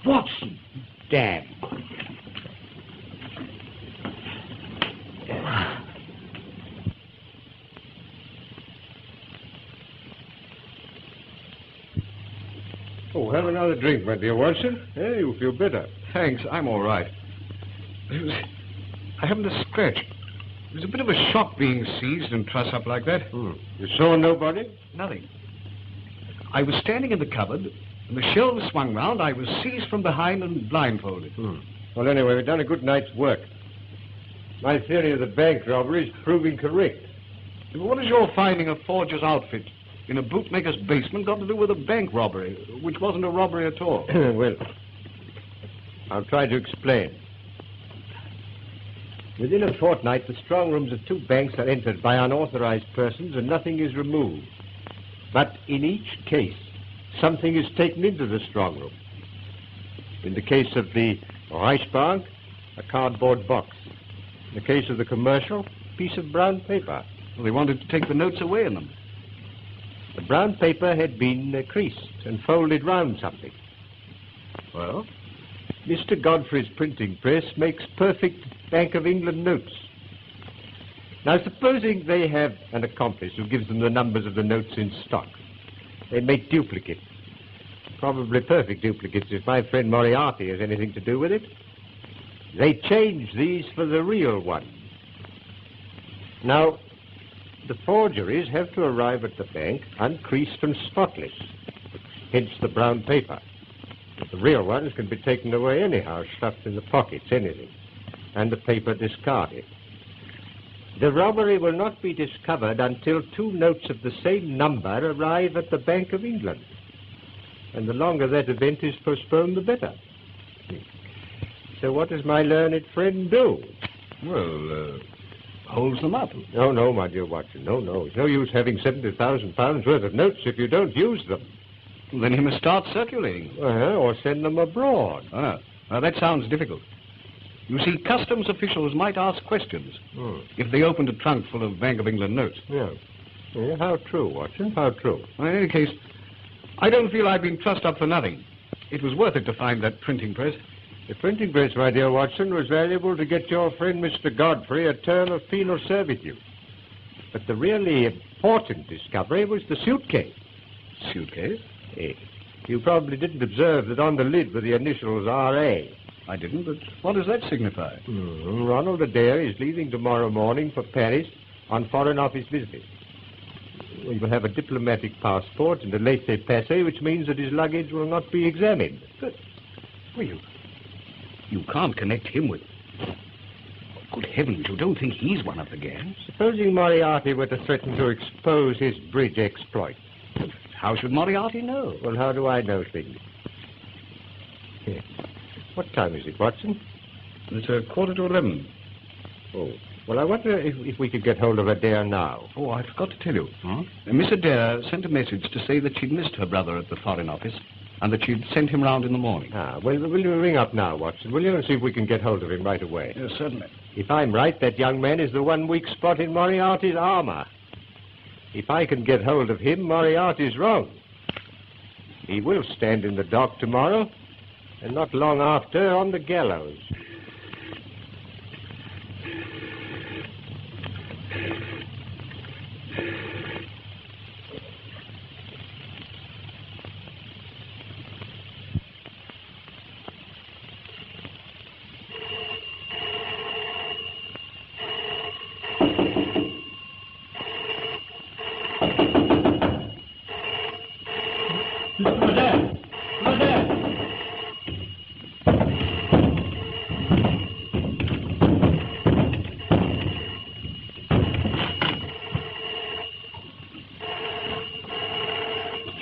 Watson.
Damn. Oh, have another drink, my dear Watson. Hey, you feel better.
Thanks, I'm all right. I haven't a scratch. It was a bit of a shock being seized and trussed up like that.
You saw nobody?
Nothing. I was standing in the cupboard, and the shelves swung round. I was seized from behind and blindfolded.
Well, anyway, we've done a good night's work. My theory of the bank robbery is proving correct.
What has your finding a forger's outfit in a bootmaker's basement got to do with a bank robbery, which wasn't a robbery at all?
Well, I'll try to explain. Within a fortnight, the strong rooms of 2 banks are entered by unauthorized persons and nothing is removed. But in each case, something is taken into the strong room. In the case of the Reichsbank, a cardboard box. In the case of the commercial, a piece of brown paper.
Well, they wanted to take the notes away in them.
The brown paper had been creased and folded round something.
Well?
Mr. Godfrey's printing press makes perfect Bank of England notes. Now, supposing they have an accomplice who gives them the numbers of the notes in stock. They make duplicates. Probably perfect duplicates if my friend Moriarty has anything to do with it. They change these for the real one. Now, the forgeries have to arrive at the bank uncreased and spotless. Hence the brown paper. But the real ones can be taken away anyhow, stuffed in the pockets, anything. And the paper discarded. The robbery will not be discovered until 2 notes of the same number arrive at the Bank of England. And the longer that event is postponed, the better. So what does my learned friend do?
Well, holds them up.
No, my dear Watson, no. It's no use having £70,000 worth of notes if you don't use them.
Well, then he must start circulating.
Or send them abroad.
Now that sounds difficult. You see, customs officials might ask questions if they opened a trunk full of Bank of England notes.
Yeah, how true, Watson, how true.
Well, in any case, I don't feel I've been trussed up for nothing. It was worth it to find that printing press.
The printing press, my dear Watson, was valuable to get your friend Mr. Godfrey a term of penal servitude. But the really important discovery was the suitcase.
Suitcase?
You probably didn't observe that on the lid were the initials R.A.
I didn't, but what does that signify?
Ronald Adair is leaving tomorrow morning for Paris on Foreign Office business. He will have a diplomatic passport and a laissez-passer, which means that his luggage will not be examined.
But, well, you can't connect him with... Good heavens, you don't think he's one of the gang?
Supposing Moriarty were to threaten to expose his bridge exploit.
How should Moriarty know?
Well, how do I know things? Here. What time is it, Watson?
It's 11:15.
Oh, well, I wonder if we could get hold of Adair now.
Oh, I forgot to tell you. Miss Adair sent a message to say that she'd missed her brother at the Foreign Office and that she'd sent him round in the morning.
Well, will you ring up now, Watson, will you, and see if we can get hold of him right away?
Yes, certainly.
If I'm right, that young man is the one weak spot in Moriarty's armor. If I can get hold of him, Moriarty's wrong. He will stand in the dock tomorrow, and not long after on the gallows.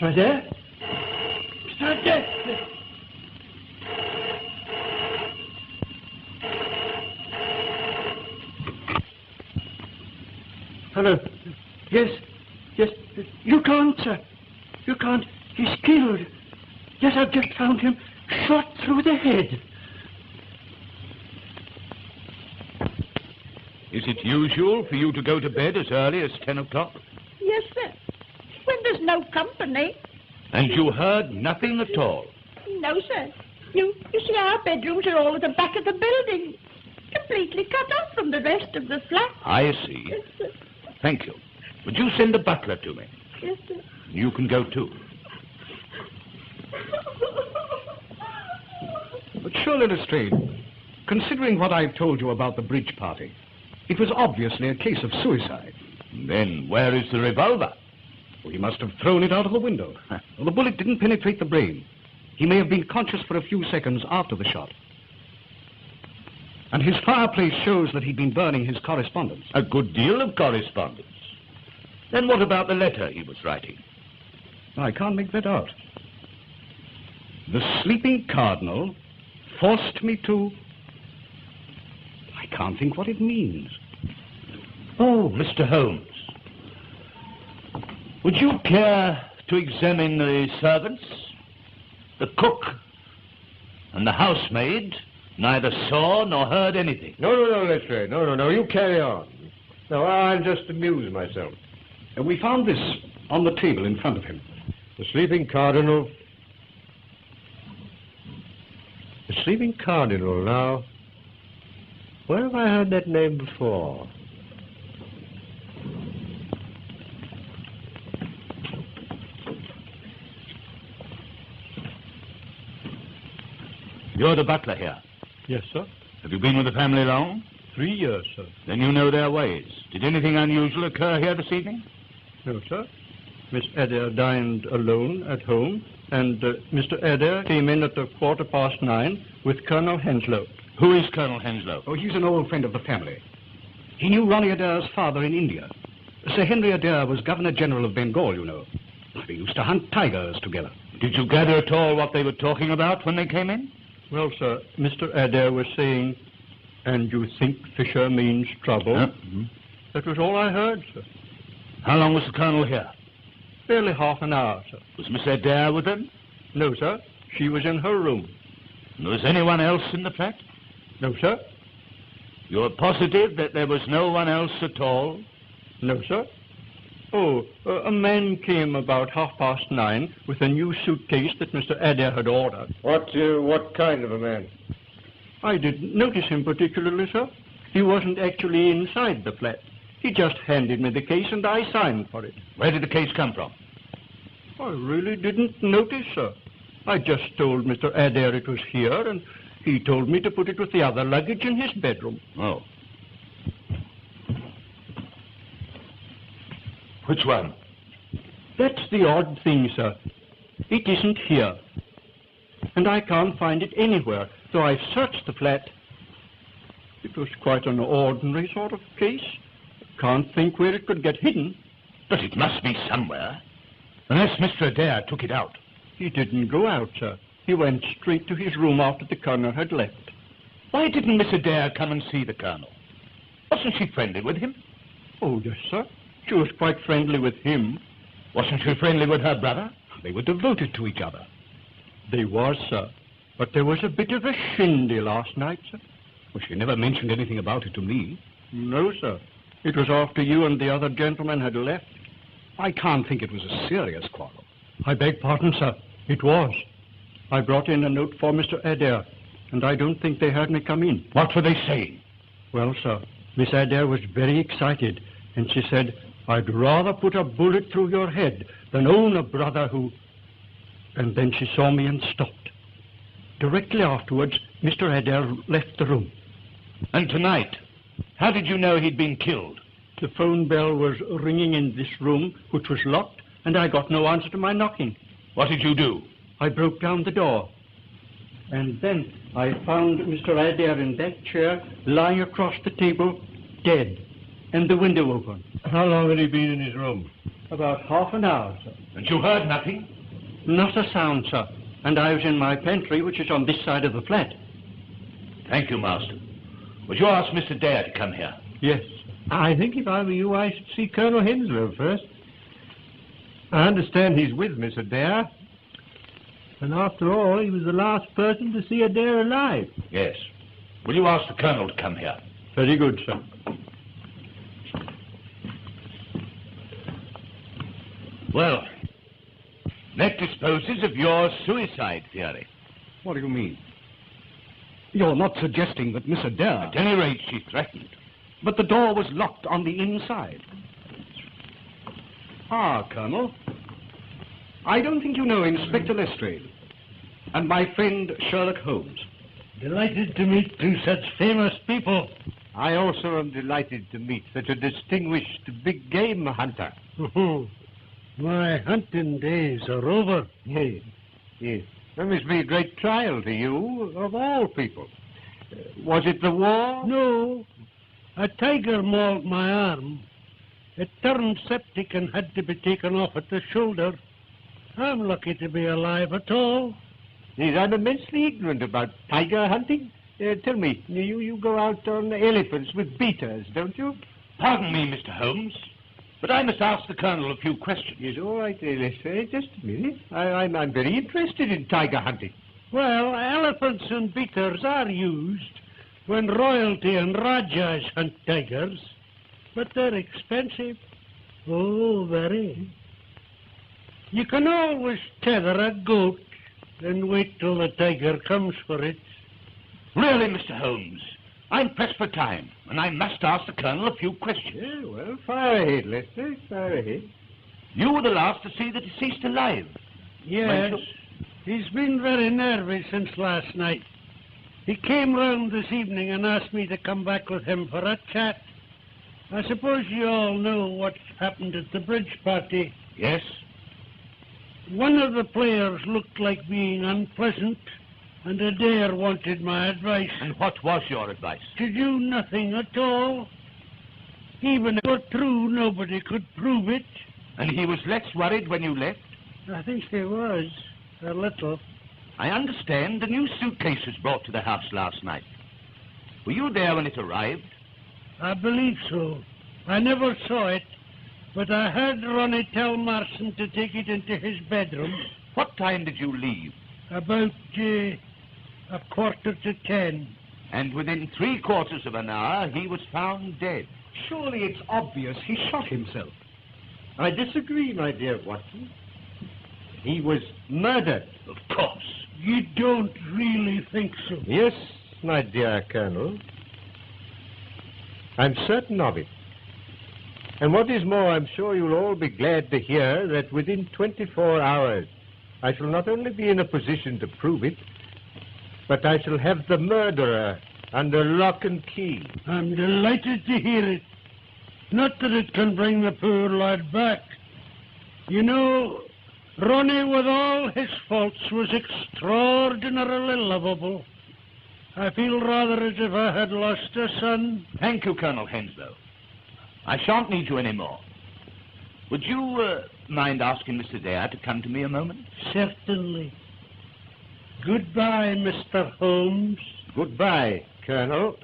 Mr. Adair? Mr. Adair! Hello. Yes. You can't, sir. You can't. He's killed. Yes, I've just found him shot through the head.
Is it usual for you to go to bed as early as 10 o'clock?
Yes, sir. When there's no company.
And you heard nothing at all?
No, sir. You see, our bedrooms are all at the back of the building, completely cut off from the rest of the flat.
I see.
Yes, sir.
Thank you. Would you send the butler to me?
Yes, sir.
You can go too.
But surely, Lestrade, considering what I've told you about the bridge party, it was obviously a case of suicide.
Then where is the revolver?
Well, he must have thrown it out of the window. Well, the bullet didn't penetrate the brain. He may have been conscious for a few seconds after the shot. And his fireplace shows that he'd been burning his correspondence.
A good deal of correspondence. Then what about the letter he was writing?
I can't make that out. The sleeping cardinal forced me to... I can't think what it means.
Oh, Mr. Holmes. Would you care to examine the servants? The cook and the housemaid neither saw nor heard anything.
No, Lestrade. No. You carry on. No, I'll just amuse myself.
And we found this on the table in front of him.
The sleeping cardinal. The sleeping cardinal, now. Where have I heard that name before?
You're the butler here.
Yes, sir.
Have you been with the family long?
3 years, sir.
Then you know their ways. Did anything unusual occur here this evening?
No, sir. Miss Adair dined alone at home, and Mr. Adair came in at 9:15 with Colonel Henslow.
Who is Colonel Henslow?
Oh, he's an old friend of the family. He knew Ronnie Adair's father in India. Sir Henry Adair was Governor-General of Bengal, you know. They used to hunt tigers together.
Did you gather at all what they were talking about when they came in?
Well, sir, Mr. Adair was saying, "And you think Fisher means trouble?"
Mm-hmm.
That was all I heard, sir.
How long was the Colonel here?
Barely half an hour, sir.
Was Miss Adair with them?
No, sir. She was in her room.
Was anyone else in the flat?
No, sir.
You're positive that there was no one else at all?
No, sir. Oh, a man came about 9:30 with a new suitcase that Mr. Adair had ordered.
What kind of a man?
I didn't notice him particularly, sir. He wasn't actually inside the flat. He just handed me the case and I signed for it.
Where did the case come from?
I really didn't notice, sir. I just told Mr. Adair it was here, and he told me to put it with the other luggage in his bedroom.
Oh. Which one?
That's the odd thing, sir. It isn't here. And I can't find it anywhere, though I've searched the flat. It was quite an ordinary sort of case. Can't think where it could get hidden.
But it must be somewhere. Unless Mr. Adair took it out.
He didn't go out, sir. He went straight to his room after the Colonel had left.
Why didn't Miss Adair come and see the Colonel? Wasn't she friendly with him?
Oh, yes, sir. She was quite friendly with him.
Wasn't she friendly with her brother?
They were devoted to each other.
They was, sir. But there was a bit of a shindy last night, sir.
Well, she never mentioned anything about it to me.
No, sir. It was after you and the other gentleman had left.
I can't think it was a serious quarrel.
I beg pardon, sir. It was. I brought in a note for Mr. Adair, and I don't think they heard me come in.
What were they saying?
Well, sir, Miss Adair was very excited, and she said, "I'd rather put a bullet through your head than own a brother who..." And then she saw me and stopped. Directly afterwards, Mr. Adair left the room.
And tonight, how did you know he'd been killed?
The phone bell was ringing in this room, which was locked, and I got no answer to my knocking.
What did you do?
I broke down the door. And then I found Mr. Adair in that chair, lying across the table, dead, and the window open.
How long had he been in his room?
About half an hour, sir.
And you heard nothing?
Not a sound, sir. And I was in my pantry, which is on this side of the flat.
Thank you, Master. Would you ask Mr. Dare to come here?
Yes. I think if I were you, I should see Colonel Henslow first. I understand he's with Miss Adair. And after all, he was the last person to see Adair alive.
Yes. Will you ask the Colonel to come here?
Very good, sir.
Well, that disposes of your suicide theory.
What do you mean? You're not suggesting that Miss Adair...
At any rate, she threatened.
But the door was locked on the inside. Ah, Colonel. I don't think you know Inspector Lestrade and my friend Sherlock Holmes.
Delighted to meet two such famous people.
I also am delighted to meet such a distinguished big game hunter.
My hunting days are over.
Yes, yes. That must be a great trial to you, of all people. Was it the war?
No. A tiger mauled my arm. It turned septic and had to be taken off at the shoulder. I'm lucky to be alive at all.
Yes, I'm immensely ignorant about tiger hunting. Tell me, you go out on elephants with beaters, don't you?
Pardon me, Mr. Holmes, but I must ask the Colonel a few questions.
Yes, all right, Lestrade, just a minute. I'm very interested in tiger hunting.
Well, elephants and beaters are used when royalty and rajas hunt tigers, but they're expensive. Oh, very. You can always tether a goat and wait till the tiger comes for it.
Really, Mr. Holmes, I'm pressed for time, and I must ask the Colonel a few questions.
Yeah, well, fire ahead, Lestrade, fire ahead.
You were the last to see the deceased alive.
Yes, he's been very nervy since last night. He came round this evening and asked me to come back with him for a chat. I suppose you all know what happened at the bridge party.
Yes?
One of the players looked like being unpleasant, and Adair wanted my advice.
And what was your advice?
To do nothing at all. Even if it were true, nobody could prove it.
And he was less worried when you left?
I think he was, a little.
I understand the new suitcase was brought to the house last night. Were you there when it arrived?
I believe so. I never saw it, but I heard Ronnie tell Marson to take it into his bedroom.
What time did you leave?
About 10:15.
And within 3/4 of an hour, he was found dead.
Surely it's obvious he shot himself.
I disagree, my dear Watson. He was murdered.
Of course.
You don't really think so?
Yes, my dear Colonel. I'm certain of it. And what is more, I'm sure you'll all be glad to hear that within 24 hours, I shall not only be in a position to prove it, but I shall have the murderer under lock and key.
I'm delighted to hear it. Not that it can bring the poor lad back. You know, Ronnie, with all his faults, was extraordinarily lovable. I feel rather as if I had lost a son.
Thank you, Colonel Henslow. I shan't need you any more. Would you mind asking Mr. Dare to come to me a moment?
Certainly. Goodbye, Mr. Holmes.
Goodbye, Colonel.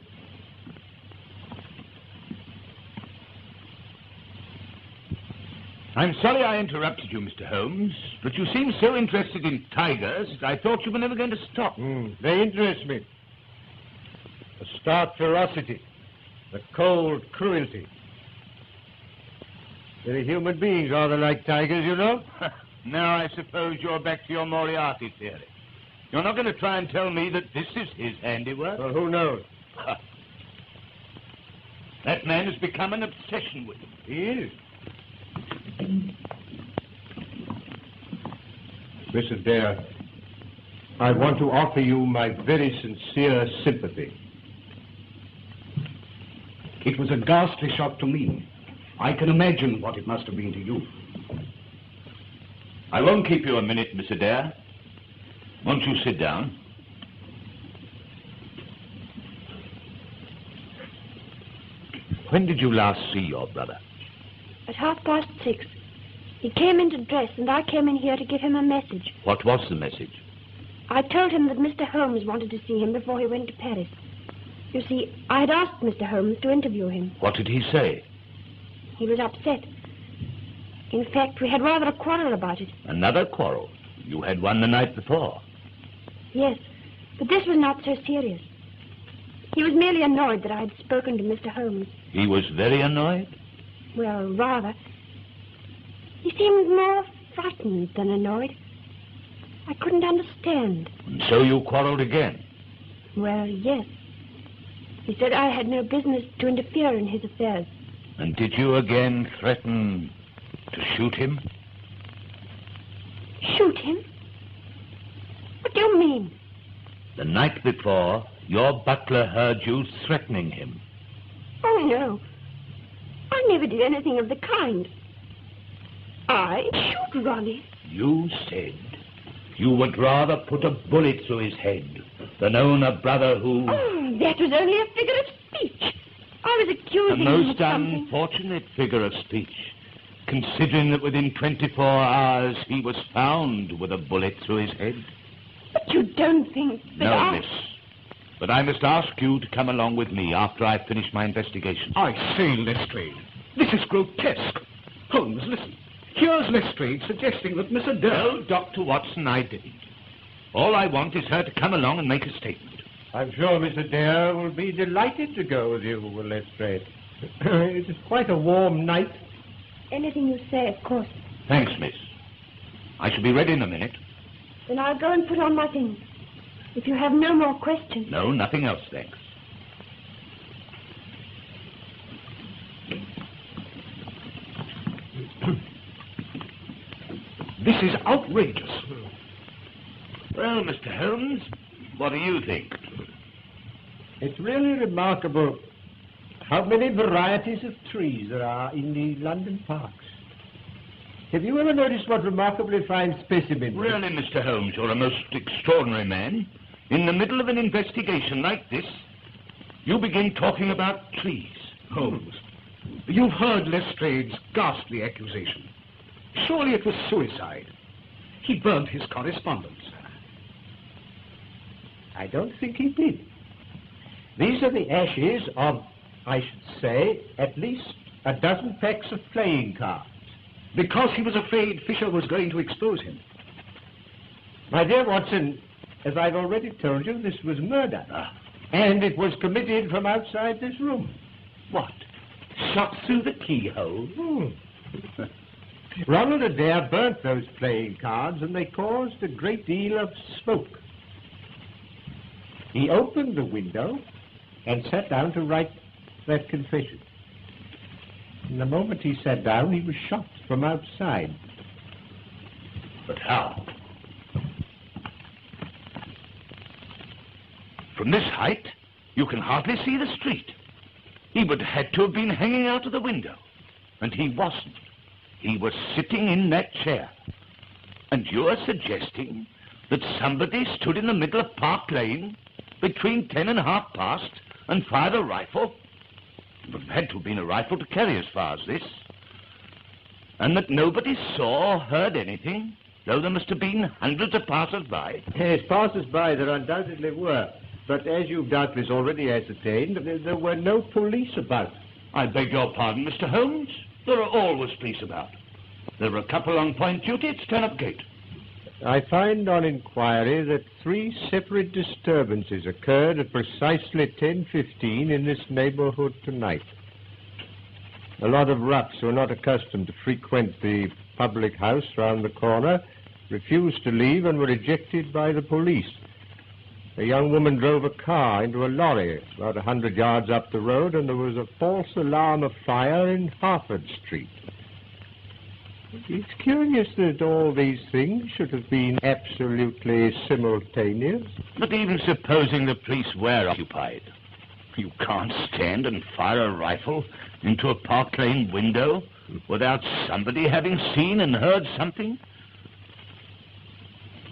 I'm sorry I interrupted you, Mr. Holmes, but you seem so interested in tigers, I thought you were never going to stop.
They interest me. The stark ferocity, the cold cruelty. Very human beings are like tigers, you know.
Now I suppose you're back to your Moriarty theory. You're not going to try and tell me that this is his handiwork?
Well, who knows?
That man has become an obsession with him.
He is. Mrs. Dare, I want to offer you my very sincere sympathy.
It was a ghastly shock to me. I can imagine what it must have been to you.
I won't keep you a minute, Mr. Dare. Won't you sit down? When did you last see your brother?
At 6:30. He came in to dress, and I came in here to give him a message.
What was the message?
I told him that Mr. Holmes wanted to see him before he went to Paris. You see, I had asked Mr. Holmes to interview him.
What did he say?
He was upset. In fact, we had rather a quarrel about it.
Another quarrel? You had one the night before.
Yes, but this was not so serious. He was merely annoyed that I had spoken to Mr. Holmes.
He was very annoyed?
Well, rather. He seemed more frightened than annoyed. I couldn't understand.
And so you quarreled again?
Well, yes. He said I had no business to interfere in his affairs.
And did you again threaten to shoot him?
Shoot him? What do you mean?
The night before, your butler heard you threatening him.
Oh, no. I never did anything of the kind. I shoot Ronnie.
You said you would rather put a bullet through his head than own a brother who...
Oh, that was only a figure of speech. I was accusing
A
him
most
of something.
unfortunate figure of speech, considering that within 24 hours he was found with a bullet through his head.
But you don't think that
No, miss. But I must ask you to come along with me after I finish my investigation.
I say, Lestrade, this is grotesque. Holmes, listen. Here's Lestrade suggesting that Miss Adair...
No, Dr. Watson, I didn't. All I want is her to come along and make a statement.
I'm sure Miss Adair will be delighted to go with you, Lestrade. It is quite a warm night.
Anything you say, of course.
Thanks, miss. I shall be ready in a minute.
Then I'll go and put on my things. If you have no more questions.
No, nothing else, thanks.
This is outrageous.
Well, Mr. Holmes, what do you think?
It's really remarkable how many varieties of trees there are in the London parks. Have you ever noticed what remarkably fine specimens?
Really, Mr. Holmes, you're a most extraordinary man. In the middle of an investigation like this, you begin talking about trees.
Holmes, you've heard Lestrade's ghastly accusation. Surely it was suicide. He burnt his correspondence.
I don't think he did. These are the ashes of, I should say, at least a dozen packs of playing cards.
Because he was afraid Fisher was going to expose him.
My dear Watson, as I've already told you, this was murder. And it was committed from outside this room.
What? Shot through the keyhole?
Ronald Adair burnt those playing cards, and they caused a great deal of smoke. He opened the window and sat down to write that confession. And the moment he sat down, he was shot from outside.
But how? From this height, you can hardly see the street. He would have had to have been hanging out of the window. And he wasn't. He was sitting in that chair. And you're suggesting that somebody stood in the middle of Park Lane between 10 and half past and fired a rifle? It would have had to have been a rifle to carry as far as this. And that nobody saw or heard anything, though there must have been hundreds of passers-by.
Yes, passers-by there undoubtedly were. But as you've doubtless already ascertained, there were no police about.
I beg your pardon, Mr. Holmes. There are always police about. There were a couple on point duty at Stanhope Gate.
I find on inquiry that 3 separate disturbances occurred at precisely 10:15 in this neighborhood tonight. A lot of roughs who are not accustomed to frequent the public house round the corner refused to leave and were ejected by the police. A young woman drove a car into a lorry about 100 yards up the road, and there was a false alarm of fire in Harford Street. It's curious that all these things should have been absolutely simultaneous.
But even supposing the police were occupied, you can't stand and fire a rifle into a Park Lane window without somebody having seen and heard something?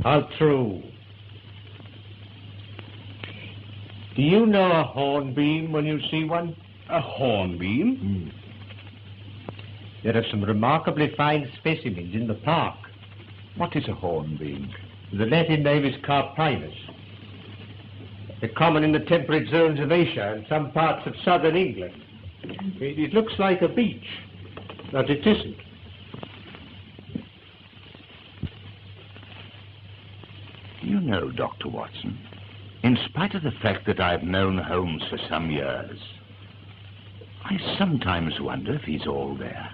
How true. Do you know a hornbeam when you see one?
A hornbeam?
There are some remarkably fine specimens in the park.
What is a hornbeam?
The Latin name is carpinus. They're common in the temperate zones of Asia and some parts of southern England. It looks like a beech, but it isn't.
You know, Dr. Watson, in spite of the fact that I've known Holmes for some years, I sometimes wonder if he's all there.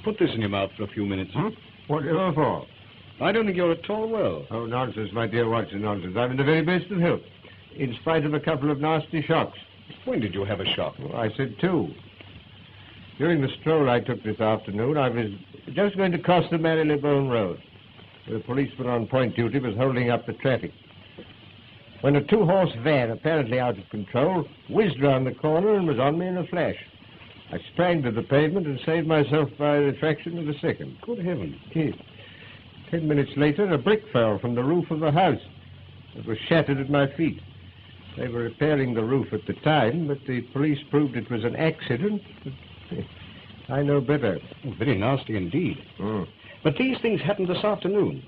Put this in your mouth for a few minutes.
Huh? Whatever for?
I don't think you're at all well.
Oh, nonsense, my dear Watson, nonsense. I'm in the very best of health, in spite of a couple of nasty shocks.
When did you have a shock?
Well, I said 2. During the stroll I took this afternoon, I was just going to cross the Marylebone Road. The policeman on point duty was holding up the traffic, when a 2-horse van, apparently out of control, whizzed round the corner and was on me in a flash. I sprang to the pavement and saved myself by the fraction of a second.
Good heavens.
Yes. 10 minutes later, a brick fell from the roof of a house. It was shattered at my feet. They were repairing the roof at the time, but the police proved it was an accident. I know better.
Oh, very nasty indeed.
Mm.
But these things happened this afternoon.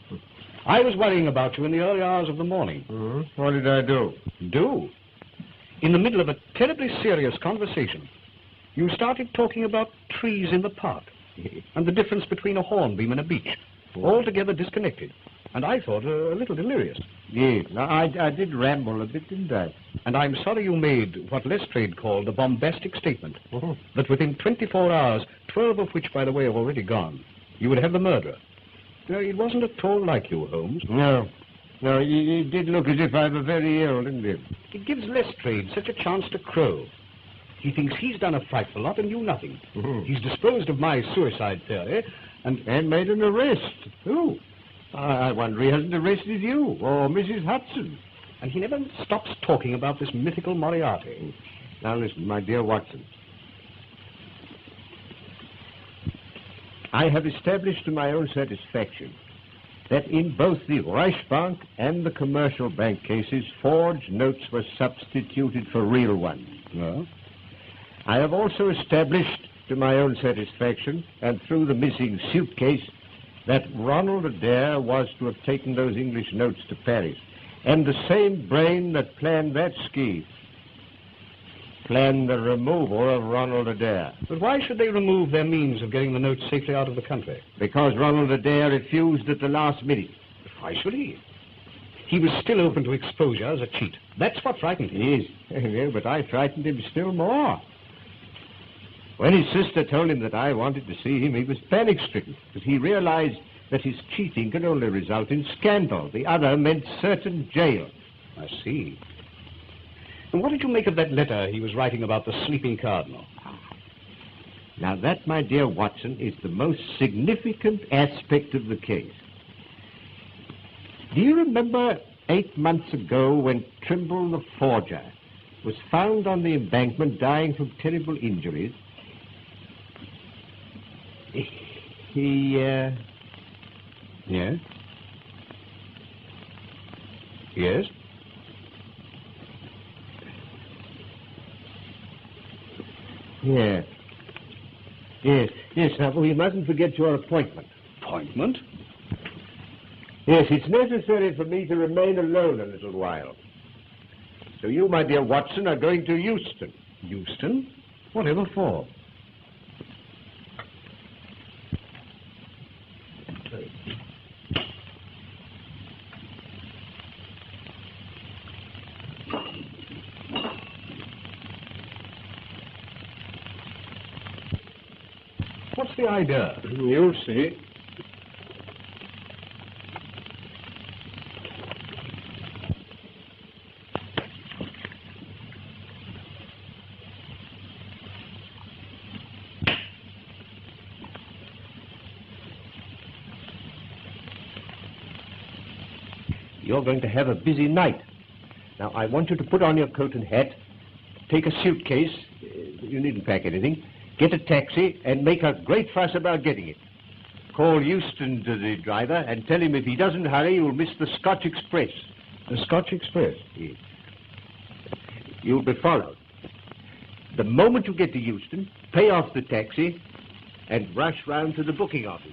I was worrying about you in the early hours of the morning.
Mm-hmm. What did I do?
Do? In the middle of a terribly serious conversation, you started talking about trees in the park and the difference between a hornbeam and a beech, altogether disconnected. And I thought a little delirious.
Yes, I did ramble a bit, didn't I?
And I'm sorry you made what Lestrade called a bombastic statement, that within 24 hours, 12 of which, by the way, have already gone, you would have the murderer. No, it wasn't at all like you, Holmes.
No, you did look as if I were very ill, didn't it?
It gives Lestrade such a chance to crow. He thinks he's done a frightful lot and you nothing. He's disposed of my suicide theory
and made an arrest. Who? I wonder he hasn't arrested you or Mrs. Hudson.
And he never stops talking about this mythical Moriarty.
Now listen, my dear Watson. I have established to my own satisfaction that in both the Reichsbank and the commercial bank cases, forged notes were substituted for real ones.
Well?
I have also established to my own satisfaction, and through the missing suitcase, that Ronald Adair was to have taken those English notes to Paris. And the same brain that planned that scheme planned the removal of Ronald Adair.
But why should they remove their means of getting the notes safely out of the country?
Because Ronald Adair refused at the last minute.
Why should he? He was still open to exposure as a cheat. That's what frightened him.
Yes, but I frightened him still more. When his sister told him that I wanted to see him, he was panic-stricken, but he realized that his cheating could only result in scandal. The other meant certain jail.
I see. And what did you make of that letter he was writing about the sleeping cardinal?
Now that, my dear Watson, is the most significant aspect of the case. Do you remember 8 months ago when Trimble the forger was found on the embankment dying from terrible injuries?
Yes? Yes?
Yes. Now, we mustn't forget your appointment.
Appointment?
Yes, it's necessary for me to remain alone a little while. So you, my dear Watson, are going to Euston.
Euston? Whatever for? What's the idea?
You'll see. You're going to have a busy night. Now, I want you to put on your coat and hat, take a suitcase, you needn't pack anything, get a taxi, and make a great fuss about getting it. Call Euston to the driver and tell him if he doesn't hurry, you'll miss the Scotch Express.
The Scotch Express?
Yes. You'll be followed. The moment you get to Euston, pay off the taxi and rush round to the booking office.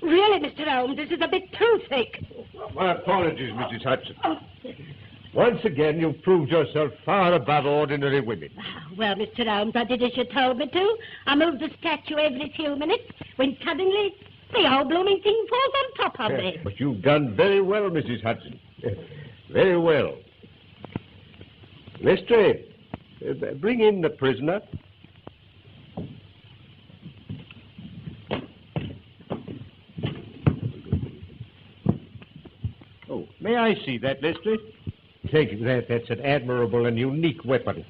Really, Mr. Holmes, this is a bit too thick.
My apologies, Mrs. Hudson. Once again, you've proved yourself far above ordinary women.
Well, Mr. Holmes, I did as you told me to. I moved the statue every few minutes, when suddenly the whole blooming thing falls on top of me.
But you've done very well, Mrs. Hudson. Very well. Lestrade, bring in the prisoner. Oh, may I see that, Lestrade? Thank you. That's an admirable and unique weapon.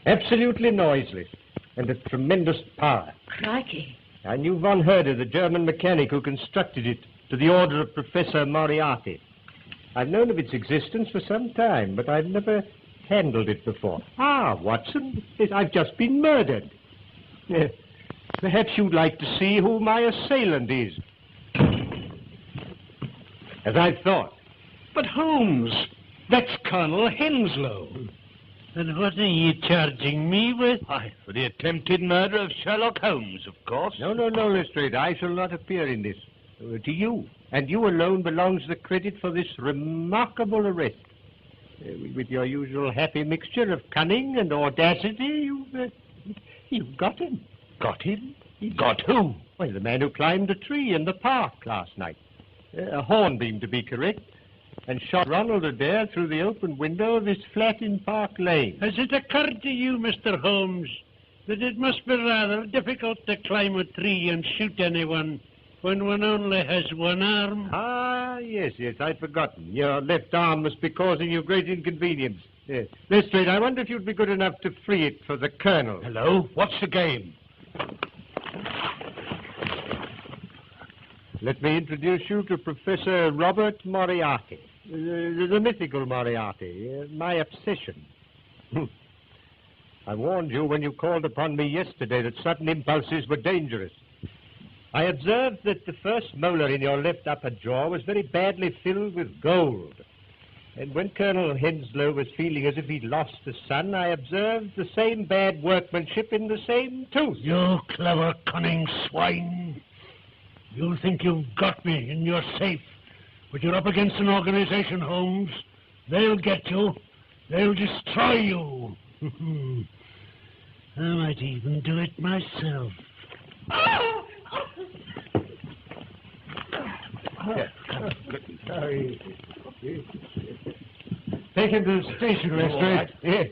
Absolutely noiseless and of tremendous power.
Crikey.
I knew Von Herder, the German mechanic who constructed it, to the order of Professor Moriarty. I've known of its existence for some time, but I've never handled it before. Ah, Watson, I've just been murdered. Perhaps you'd like to see who my assailant is. As I thought.
But Holmes, that's Colonel Henslow.
And what are you charging me with?
Why, for the attempted murder of Sherlock Holmes, of course.
No, Lestrade, I shall not appear in this. To you, and you alone belongs the credit for this remarkable arrest. With your usual happy mixture of cunning and audacity, you've got him.
Got him? Got who?
Well, the man who climbed a tree in the park last night. A hornbeam, to be correct, and shot Ronald Adair through the open window of his flat in Park Lane.
Has it occurred to you, Mr. Holmes, that it must be rather difficult to climb a tree and shoot anyone when one only has one arm?
Ah, yes, I'd forgotten. Your left arm must be causing you great inconvenience. Yes. Lestrade, I wonder if you'd be good enough to free it for the Colonel.
Hello? What's the game?
Let me introduce you to Professor Robert Moriarty. The mythical Moriarty, my obsession. I warned you when you called upon me yesterday that sudden impulses were dangerous. I observed that the first molar in your left upper jaw was very badly filled with gold. And when Colonel Henslow was feeling as if he'd lost the sun, I observed the same bad workmanship in the same tooth.
You clever, cunning swine. You think you've got me and you're safe, but you're up against an organization, Holmes. They'll get you. They'll destroy you. I might even do it myself.
Take him to the station, Lestrade. Yes.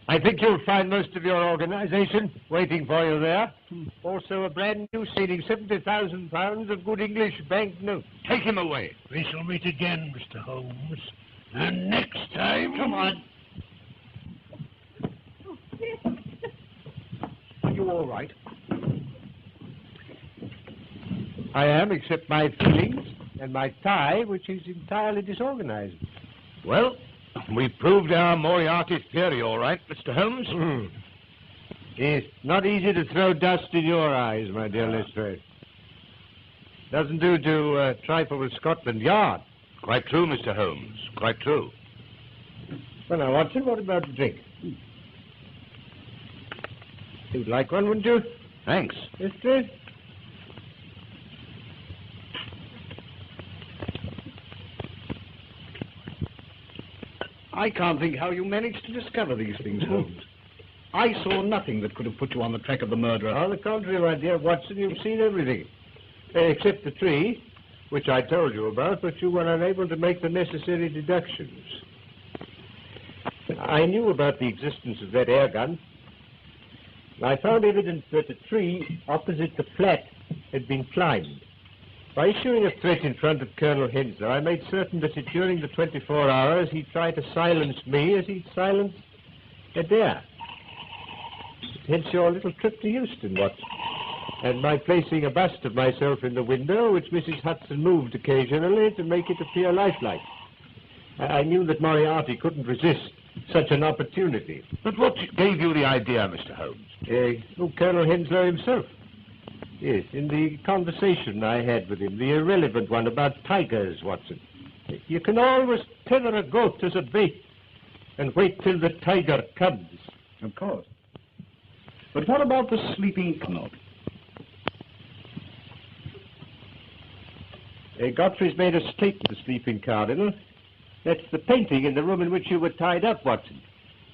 I think you'll find most of your organization waiting for you there. Also a brand new saving £70,000 of good English banknotes.
Take him away.
We shall meet again, Mr. Holmes. And next time...
Come on. Are you all right?
I am, except my feelings and my tie, which is entirely disorganized.
Well, we proved our Moriarty's theory, all right, Mr. Holmes.
It's not easy to throw dust in your eyes, my dear Lestrade. Doesn't do to trifle with Scotland Yard.
Quite true, Mr. Holmes. Quite true.
Well, now, Watson, what about the drink? You'd like one, wouldn't you?
Thanks.
Lestrade?
I can't think how you managed to discover these things, Holmes. I saw nothing that could have put you on the track of the murderer.
On the contrary, my dear Watson, you've seen everything. Except the tree, which I told you about, but you were unable to make the necessary deductions. I knew about the existence of that air gun. I found evidence that a tree opposite the flat had been climbed. By issuing a threat in front of Colonel Henslow, I made certain that during the 24 hours he'd try to silence me as he'd silenced Adair. Hence your little trip to Houston, Watson, and my placing a bust of myself in the window, which Mrs. Hudson moved occasionally to make it appear lifelike. I knew that Moriarty couldn't resist such an opportunity.
But what gave you the idea, Mr. Holmes?
Colonel Henslow himself. Yes, in the conversation I had with him, the irrelevant one about tigers, Watson. You can always tether a goat as a bait and wait till the tiger comes.
Of course. But what about the sleeping Knot?
Godfrey's made a stake to the sleeping cardinal. That's the painting in the room in which you were tied up, Watson,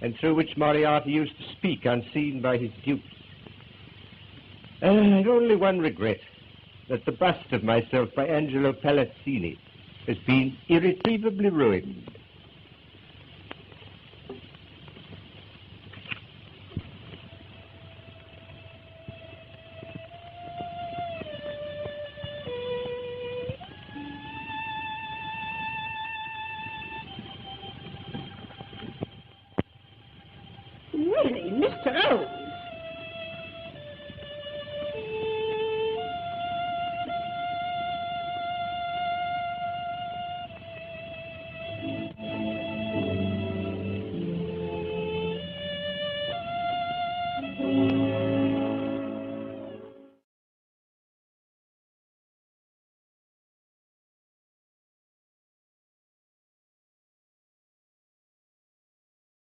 and through which Moriarty used to speak unseen by his dupes. I've only one regret, that the bust of myself by Angelo Palazzini has been irretrievably ruined.
Really, Mr. Holmes,